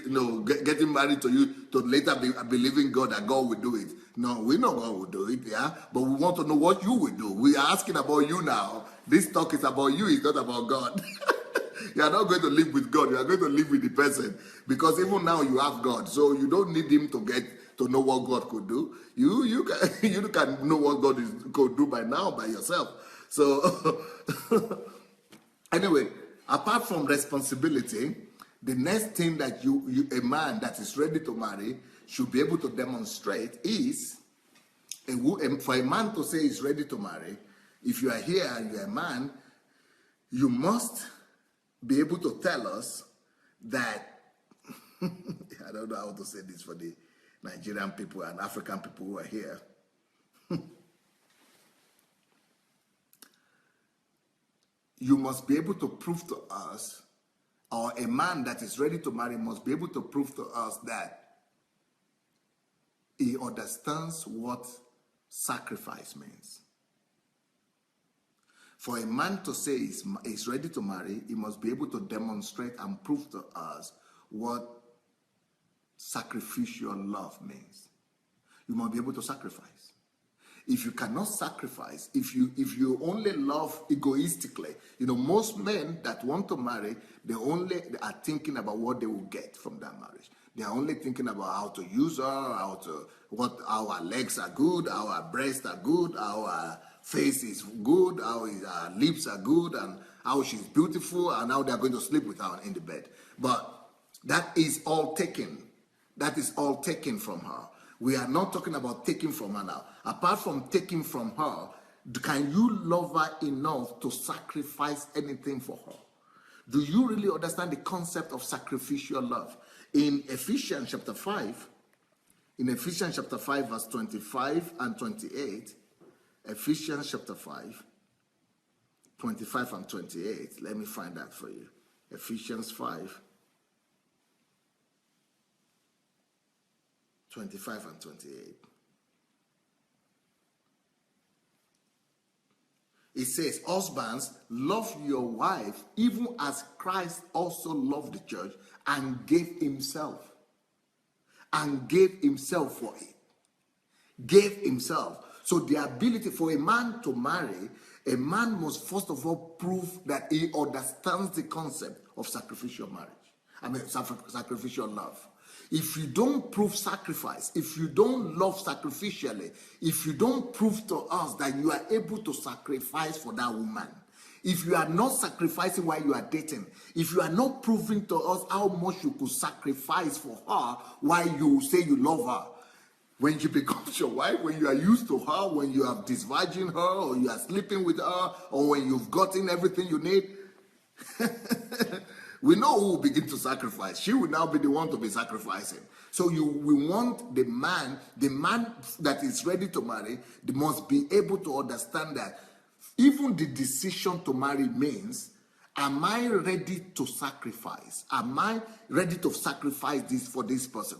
getting married to you to later be believing God that God will do it. No, we know God will do it, yeah. But we want to know what you will do. We are asking about you now. This talk is about you, it's not about God. You are not going to live with God, you are going to live with the person. Because even now you have God. So you don't need him to get to know what God could do. You can know what God could do by now by yourself. So anyway, apart from responsibility, the next thing that a man that is ready to marry should be able to demonstrate is, for a man to say he's ready to marry, if you are here and you're a man, you must be able to tell us that, I don't know how to say this for the Nigerian people and African people who are here. You must be able to prove to us, or a man that is ready to marry must be able to prove to us that he understands what sacrifice means. For a man to say he's ready to marry, he must be able to demonstrate and prove to us what sacrificial love means. You must be able to sacrifice. If you cannot sacrifice, if you only love egoistically, most men that want to marry, they are thinking about what they will get from that marriage. They are only thinking about how to use her, how our legs are good, how our breasts are good, how our face is good, how our lips are good, and how she's beautiful, and how they are going to sleep with her in the bed. But that is all taken. That is all taken from her. We are not talking about taking from her now. Apart from taking from her, can you love her enough to sacrifice anything for her? Do you really understand the concept of sacrificial love? In Ephesians chapter 5, verse 25 and 28, Ephesians chapter 5, 25 and 28, let me find that for you. Ephesians 5, 25 and 28. It says, husbands, love your wife, even as Christ also loved the church and gave himself for it. Gave himself. So the ability for a man to marry, a man must first of all prove that he understands the concept of sacrificial marriage. Sacrificial love. If you don't prove sacrifice, if you don't love sacrificially, if you don't prove to us that you are able to sacrifice for that woman, if you are not sacrificing while you are dating, if you are not proving to us how much you could sacrifice for her while you say you love her, when she becomes your wife, when you are used to her, when you are disvirgin her, or you are sleeping with her, or when you've gotten everything you need, we know who will begin to sacrifice. She will now be the one to be sacrificing. So we want the man that is ready to marry, they must be able to understand that Even the decision to marry means, am I ready to sacrifice? Am I ready to sacrifice this for this person?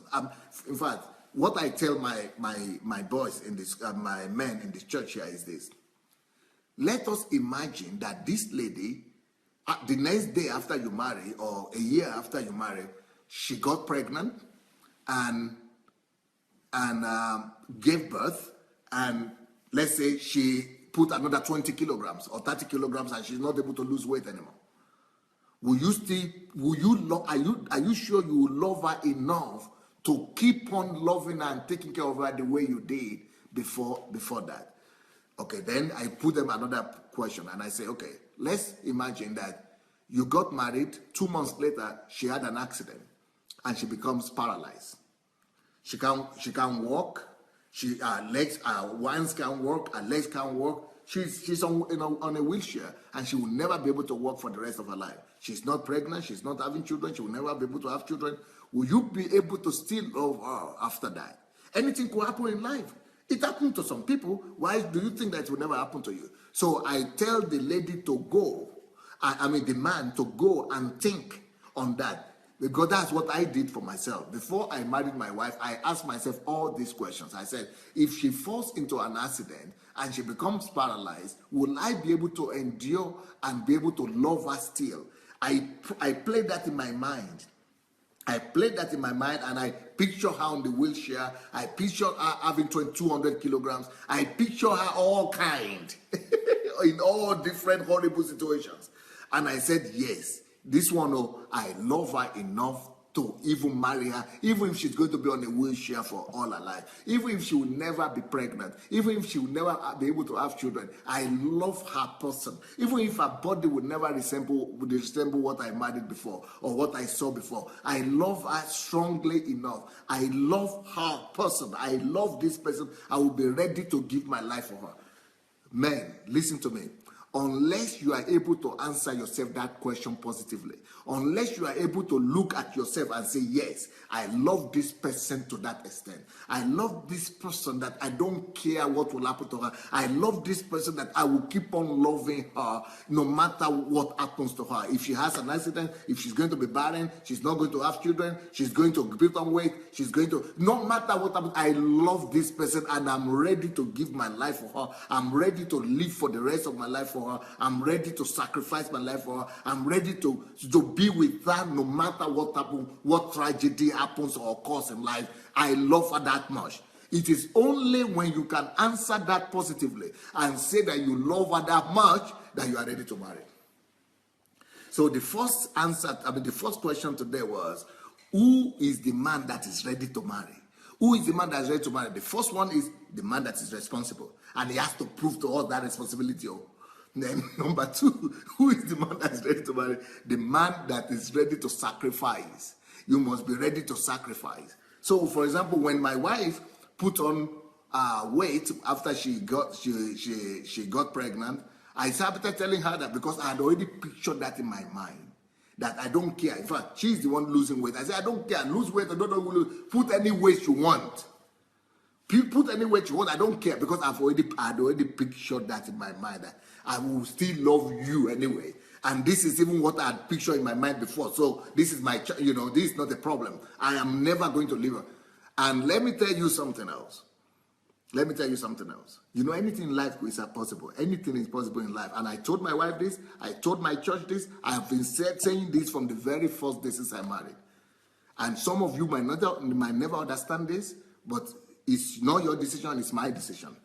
In fact, what I tell my boys in this, my men in this church here is this. Let us imagine that this lady, the next day after you marry, or a year after you marry, she got pregnant and gave birth, and let's say she put another 20 kilograms or 30 kilograms and she's not able to lose weight anymore. Are you sure you will love her enough to keep on loving her and taking care of her the way you did before that? Okay, then I put them another question and I say, okay, let's imagine that you got married, 2 months later, she had an accident and she becomes paralyzed. She can't walk. Her legs, her hands can't work. Her legs can't work. She's on a wheelchair, and she will never be able to walk for the rest of her life. She's not pregnant. She's not having children. She will never be able to have children. Will you be able to still love her after that? Anything could happen in life. It happened to some people. Why do you think that it will never happen to you? So I tell the lady to go. The man to go and think on that. Because that's what I did for myself. Before I married my wife, I asked myself all these questions. I said, if she falls into an accident and she becomes paralyzed, will I be able to endure and be able to love her still? I played that in my mind. And I picture her on the wheelchair. I picture her having 200 kilograms. I picture her all kind in all different horrible situations. And I said, yes. This one, I love her enough to even marry her, even if she's going to be on a wheelchair for all her life, even if she will never be pregnant, even if she will never be able to have children. I love her person, even if her body would never resemble what I married before or what I saw before. I love her strongly enough. I love her person. I love this person. I will be ready to give my life for her. Men, listen to me. Unless you are able to answer yourself that question positively, unless you are able to look at yourself and say, yes, I love this person to that extent. I love this person that I don't care what will happen to her. I love this person that I will keep on loving her no matter what happens to her. If she has an accident, if she's going to be barren, she's not going to have children, she's going to build on weight, no matter what happens, I love this person and I'm ready to give my life for her. I'm ready to live for the rest of my life for her. I'm ready to sacrifice my life for her. I'm ready to be with her no matter what happens, what tragedy happens or occurs in life. I love her that much. It is only when you can answer that positively and say that you love her that much that you are ready to marry. So the first question today was, who is the man that is ready to marry? Who is the man that is ready to marry? The first one is the man that is responsible, and he has to prove to all that responsibility. Then number two, who is the man that is ready to marry? The man that is ready to sacrifice. You must be ready to sacrifice. So, for example, when my wife put on weight after she got pregnant, I started telling her that because I had already pictured that in my mind, that I don't care. In fact, she's the one losing weight. I said, I don't care. Lose weight. I don't know. Put any weight you want. Put any weight you want. I don't care, because I had already pictured that in my mind, that I will still love you anyway. And this is even what I had pictured in my mind before. So this is this is not a problem. I am never going to leave her. And let me tell you something else. Anything in life is possible. Anything is possible in life. And I told my wife this. I told my church this. I have been saying this from the very first day since I married. And some of you might never understand this, but it's not your decision, it's my decision.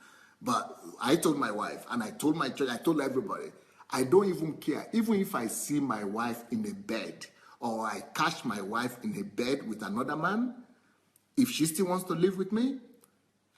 But I told my wife, and I told my church, I told everybody, I don't even care. Even if I see my wife in a bed, or I catch my wife in a bed with another man, if she still wants to live with me,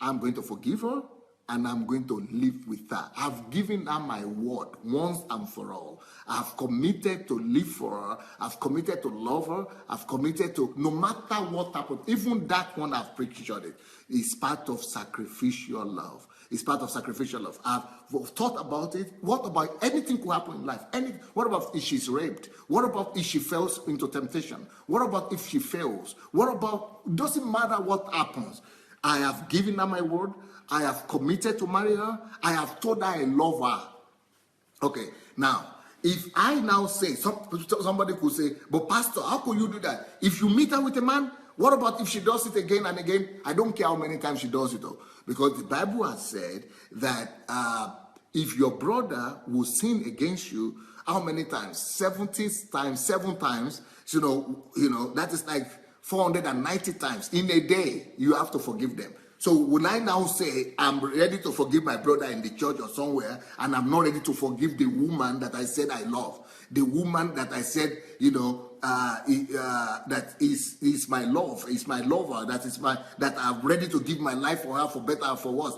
I'm going to forgive her, and I'm going to live with her. I've given her my word once and for all. I've committed to live for her. I've committed to love her. I've committed to, no matter what happens, even that one I've pictured it. It's part of sacrificial love. It's part of sacrificial love. I've thought about it. What about anything could happen in life? What about if she's raped? What about if she falls into temptation? What about if she fails? What about, doesn't matter what happens. I have given her my word. I have committed to marry her. I have told her I love her. Okay, now, if I now say, somebody could say, but Pastor, how could you do that? If you meet her with a man, what about if she does it again and again? I don't care how many times she does it, though, because the Bible has said that if your brother will sin against you, how many times? 70 times, 7 times, that is like 490 times in a day, you have to forgive them. So will I now say I'm ready to forgive my brother in the church or somewhere, and I'm not ready to forgive the woman that I said I love, the woman that I said, that is my love, is my lover, that I'm ready to give my life for her, for better or for worse.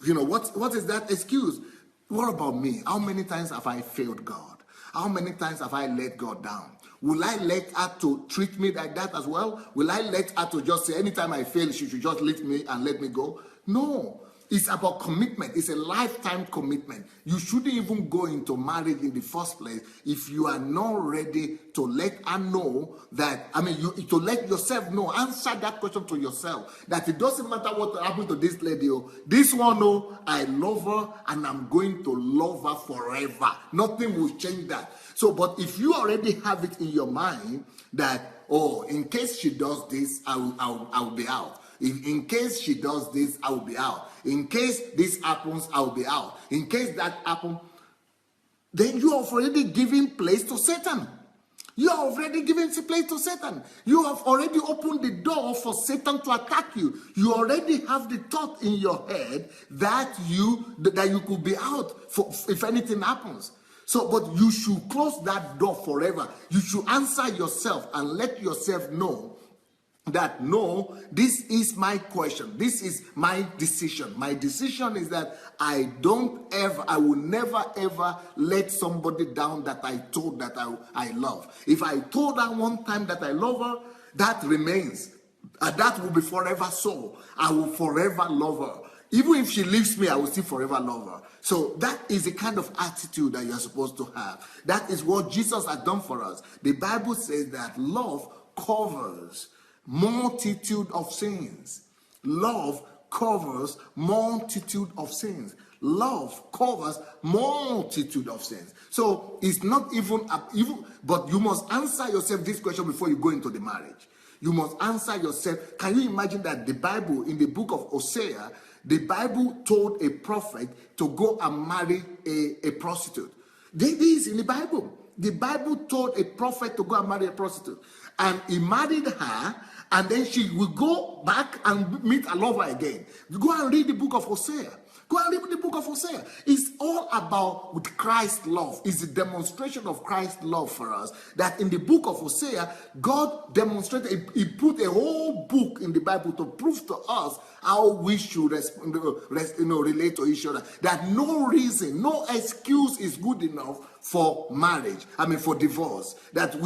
What is that excuse? What about me? How many times have I failed God? How many times have I let God down? Will I let her to treat me like that as well? Will I let her to just say, anytime I fail, she should just leave me and let me go? No. It's about commitment. It's a lifetime commitment. You shouldn't even go into marriage in the first place if you are not ready to let her know that, to let yourself know, answer that question to yourself, that it doesn't matter what happened to this lady. This one, I love her and I'm going to love her forever. Nothing will change that. So, but if you already have it in your mind that, in case she does this, I'll be out. In case she does this, I will be out. In case this happens, I will be out. In case that happens, then you have already given place to Satan. You are already giving place to Satan. You have already opened the door for Satan to attack you. You already have the thought in your head that you could be out if anything happens. So, but you should close that door forever. You should answer yourself and let yourself know that, no, this is my question. This is my decision. My decision is that I will never ever let somebody down that I told that I love. If I told her one time that I love her, that remains. And that will be forever so. I will forever love her. Even if she leaves me, I will still forever love her. So that is the kind of attitude that you're supposed to have. That is what Jesus has done for us. The Bible says that love covers multitude of sins. Love covers multitude of sins. Love covers multitude of sins. So it's not even, but you must answer yourself this question before you go into the marriage. You must answer yourself. Can you imagine that the Bible, in the book of Hosea, the Bible told a prophet to go and marry a prostitute? This is in the Bible. The Bible told a prophet to go and marry a prostitute. And he married her, and then she will go back and meet a lover again. Go and read the book of Hosea. Go and read the book of Hosea. It's all about with Christ's love. It's a demonstration of Christ's love for us. That in the book of Hosea, God demonstrated, he put a whole book in the Bible to prove to us how we should relate to each other. That no reason, no excuse is good enough for marriage. For divorce. That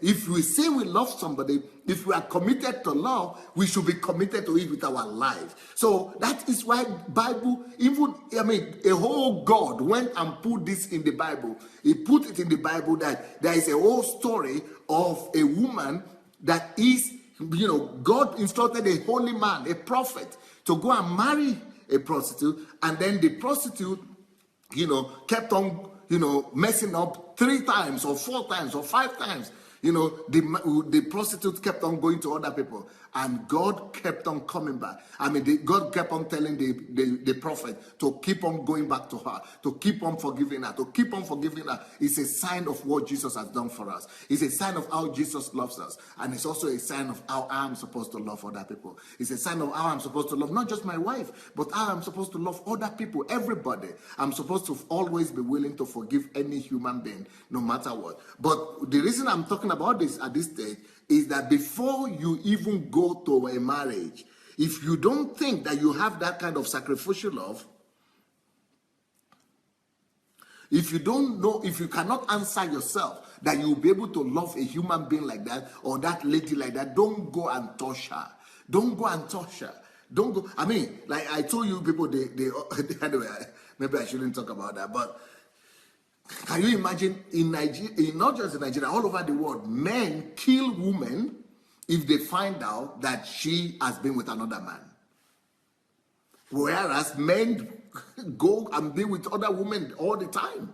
if we say we love somebody, if we are committed to love, we should be committed to it with our life. So that is why Bible, a whole God went and put this in the Bible. He put it in the Bible that there is a whole story of a woman that is, God instructed a holy man, a prophet, to go and marry a prostitute, and then the prostitute, kept on, messing up 3 times or 4 times or 5 times. The prostitute kept on going to other people, and God kept on coming back. God kept on telling the prophet to keep on going back to her, to keep on forgiving her, to keep on forgiving her. It's a sign of what Jesus has done for us. It's a sign of how Jesus loves us, and it's also a sign of how I'm supposed to love other people. It's a sign of how I'm supposed to love not just my wife, but how I'm supposed to love other people, everybody. I'm supposed to always be willing to forgive any human being, no matter what. But the reason I'm talking about this at this stage is that before you even go to a marriage, if you don't think that you have that kind of sacrificial love, if you don't know, if you cannot answer yourself that you'll be able to love a human being like that or that lady like that, don't go and touch her. Don't go and touch her. Don't go. Like I told you people, anyway, maybe I shouldn't talk about that, but can you imagine in Nigeria, not just in Nigeria, all over the world, men kill women if they find out that she has been with another man. Whereas men go and be with other women all the time.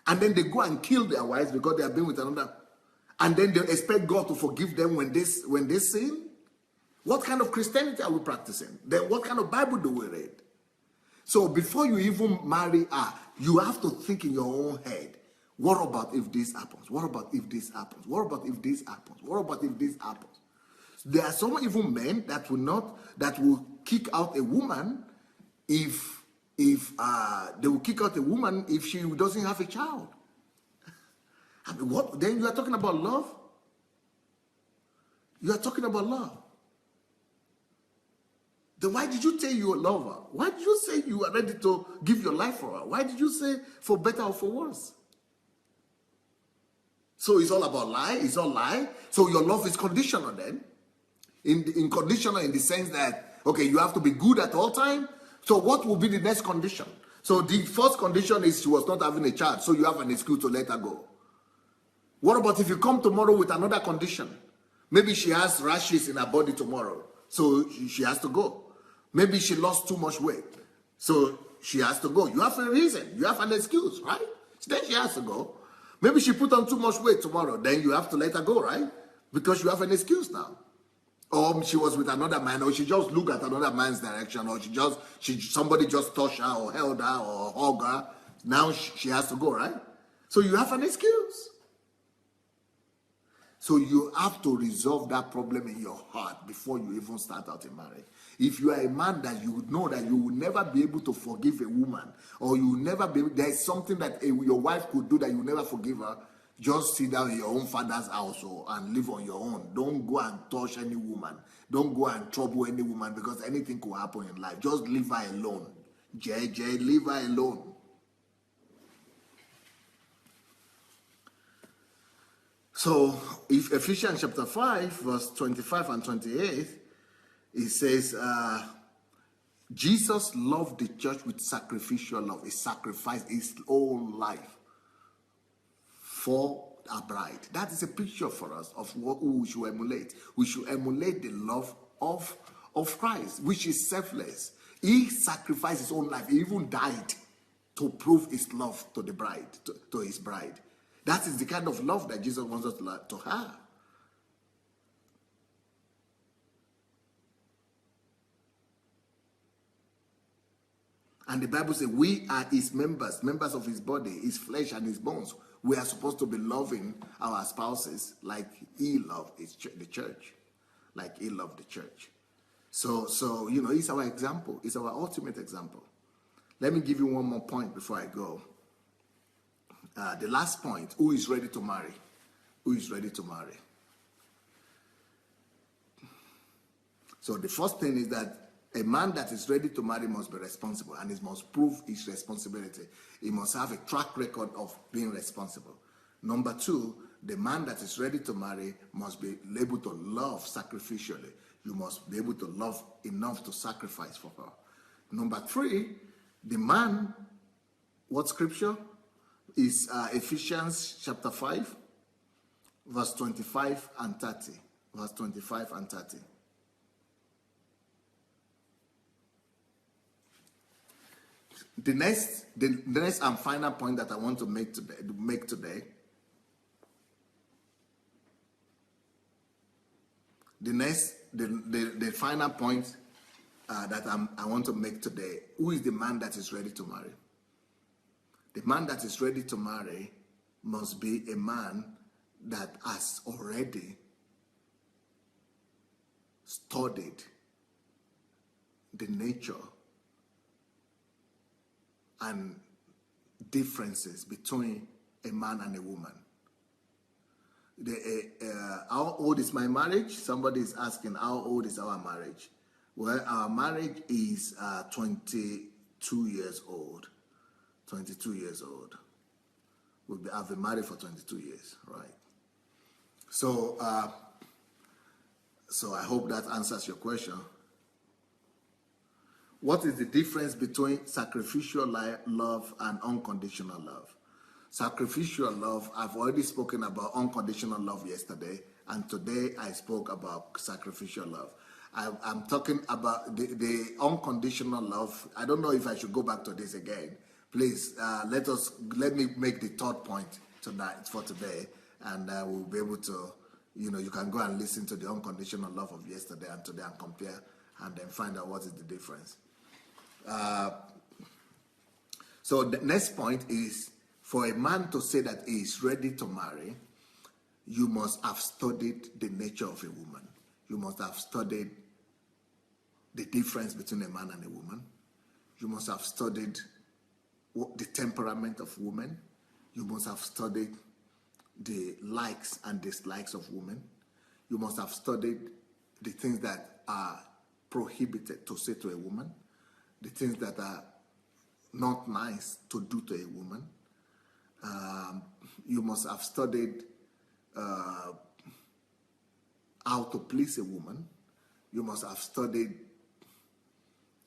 And then they go and kill their wives because they have been with another. And then they expect God to forgive them when they sin. What kind of Christianity are we practicing? Then what kind of Bible do we read? So before you even marry her, you have to think in your own head, what about if this happens? What about if this happens? What about if this happens? What about if this happens? There are some even men that will kick out a woman if they will kick out a woman if she doesn't have a child. I mean, what? Then you are talking about love? You are talking about love. Then why did you say you love her? Why did you say you are ready to give your life for her? Why did you say for better or for worse? So it's all about lie. It's all lie. So your love is conditional then. In conditional in the sense that, okay, you have to be good at all time. So what will be the next condition? So the first condition is she was not having a child. So you have an excuse to let her go. What about if you come tomorrow with another condition? Maybe she has rashes in her body tomorrow. So she has to go. Maybe she lost too much weight. So she has to go. You have a reason. You have an excuse, right? Then she has to go. Maybe she put on too much weight tomorrow. Then you have to let her go, right? Because you have an excuse now. Or she was with another man, or she just looked at another man's direction, or somebody just touched her or held her or hugged her. Now she has to go, right? So you have an excuse. So you have to resolve that problem in your heart before you even start out in marriage. If you are a man that you know that you will never be able to forgive a woman, or you will never be, there's something that your wife could do that you will never forgive her, just sit down in your own father's house and live on your own. Don't go and touch any woman. Don't go and trouble any woman because anything could happen in life. Just leave her alone. Leave her alone. So, if Ephesians chapter 5, verse 25 and 28, it says, Jesus loved the church with sacrificial love. He sacrificed his own life for a bride. That is a picture for us of what we should emulate. We should emulate the love of Christ, which is selfless. He sacrificed his own life. He even died to prove his love to the bride, to his bride. That is the kind of love that Jesus wants us to have. And the Bible says we are his members, members of his body, his flesh and his bones. We are supposed to be loving our spouses like he loved the church. Like he loved the church. So he's our example. He's our ultimate example. Let me give you one more point before I go. The last point, who is ready to marry? Who is ready to marry? So the first thing is that a man that is ready to marry must be responsible, and he must prove his responsibility. He must have a track record of being responsible. Number two, the man that is ready to marry must be able to love sacrificially. You must be able to love enough to sacrifice for her. Number three, the man, what scripture? Is Ephesians chapter 5, verse 25 and 30. Verse 25 and 30. The next and final point that I want to make today, the final point that I want to make today, who is the man that is ready to marry? The man that is ready to marry must be a man that has already studied the nature and differences between a man and a woman. How old is my marriage? Somebody is asking, how old is our marriage? Well, our marriage is 22 years old. 22 years old. I've been married for 22 years, right? So, so I hope that answers your question. What is the difference between sacrificial love and unconditional love? Sacrificial love, I've already spoken about unconditional love yesterday, and today I spoke about sacrificial love. I'm talking about the unconditional love. I don't know if I should go back to this again. please let me make the third point tonight for today, and we'll be able to, you can go and listen to the unconditional love of yesterday and today and compare, and then find out what is the difference. So the next point is, for a man to say that he is ready to marry, you must have studied the nature of a woman. You must have studied the difference between a man and a woman. You must have studied the temperament of women. You must have studied the likes and dislikes of women. You must have studied the things that are prohibited to say to a woman, the things that are not nice to do to a woman. You must have studied how to please a woman. You must have studied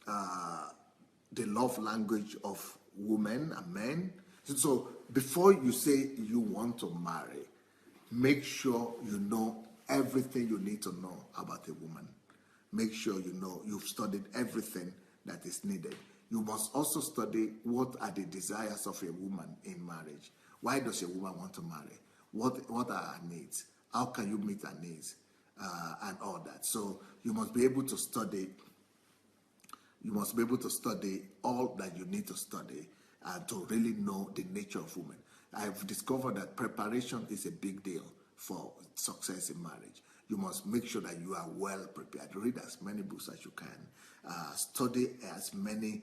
the love language of women and men. So before you say you want to marry, make sure you know everything you need to know about a woman. Make sure you know you've studied everything that is needed. You must also study what are the desires of a woman in marriage. Why does a woman want to marry? What are her needs? How can you meet her needs? And all that. So you must be able to study. You must be able to study all that you need to study to really know the nature of women. I've discovered that preparation is a big deal for success in marriage. You must make sure that you are well prepared. Read as many books as you can. Study as many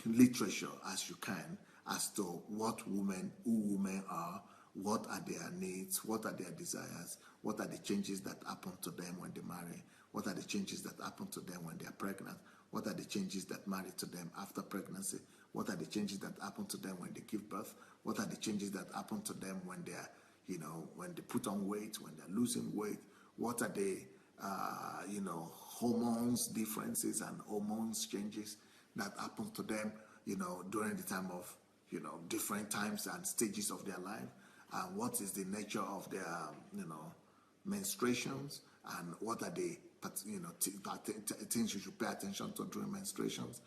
literature as you can as to who women are, what are their needs, what are their desires, what are the changes that happen to them when they marry, what are the changes that happen to them when they are pregnant, what are the changes that marry to them after pregnancy, what are the changes that happen to them when they give birth, what are the changes that happen to them when they are, when they put on weight, when they're losing weight, what are the, hormones differences and hormones changes that happen to them, during the time of, different times and stages of their life, and what is the nature of their, menstruations, and what are the, things you should pay attention to during menstruations,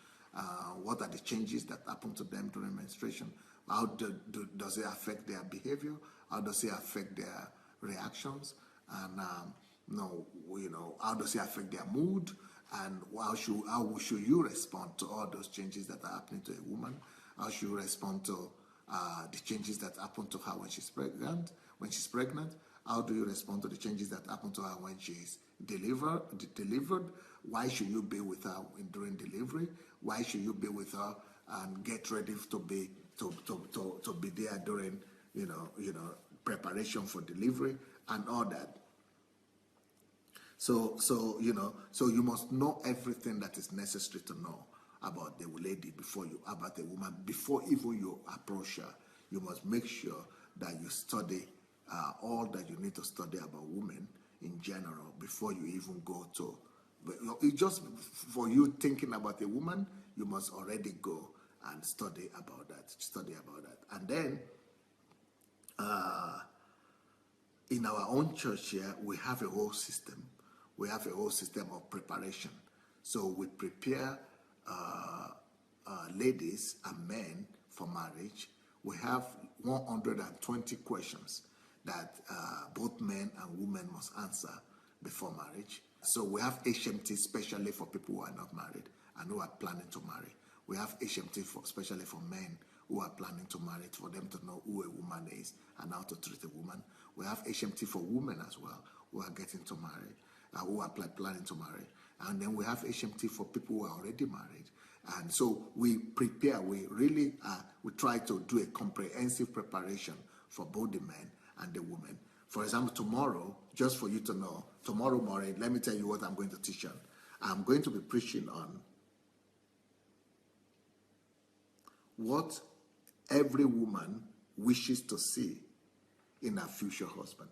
what are the changes that happen to them during menstruation, how does it affect their behavior, how does it affect their reactions, and how does it affect their mood, and how should you respond to all those changes that are happening to a woman? How should you respond to the changes that happen to her when she's pregnant? How do you respond to the changes that happen to her when she's delivered? Why should you be with her during delivery? Why should you be with her and get ready to be there during preparation for delivery and all that? So you must know everything that is necessary to know about the lady about the woman, before even you approach her. You must make sure that you study all that you need to study about women in general before you even go to. Just for you thinking about a woman, you must already go and study about that. And then in our own church here, we have a whole system. We have a whole system of preparation. So we prepare ladies and men for marriage. We have 120 questions that both men and women must answer before marriage. So we have HMT specially for people who are not married and who are planning to marry. We have HMT especially for men who are planning to marry, for them to know who a woman is and how to treat a woman. We have HMT for women as well who are getting to marry, who are planning to marry. And then we have HMT for people who are already married. And so we prepare, we try to do a comprehensive preparation for both the men and the women. For example, tomorrow, just for you to know, tomorrow morning, let me tell you what I'm going to teach on. I'm going to be preaching on what every woman wishes to see in her future husband.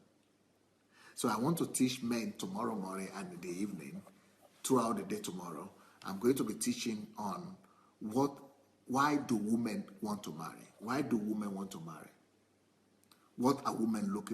So I want to teach men tomorrow morning and in the evening, throughout the day tomorrow. I'm going to be teaching on why do women want to marry? Why do women want to marry? What are women looking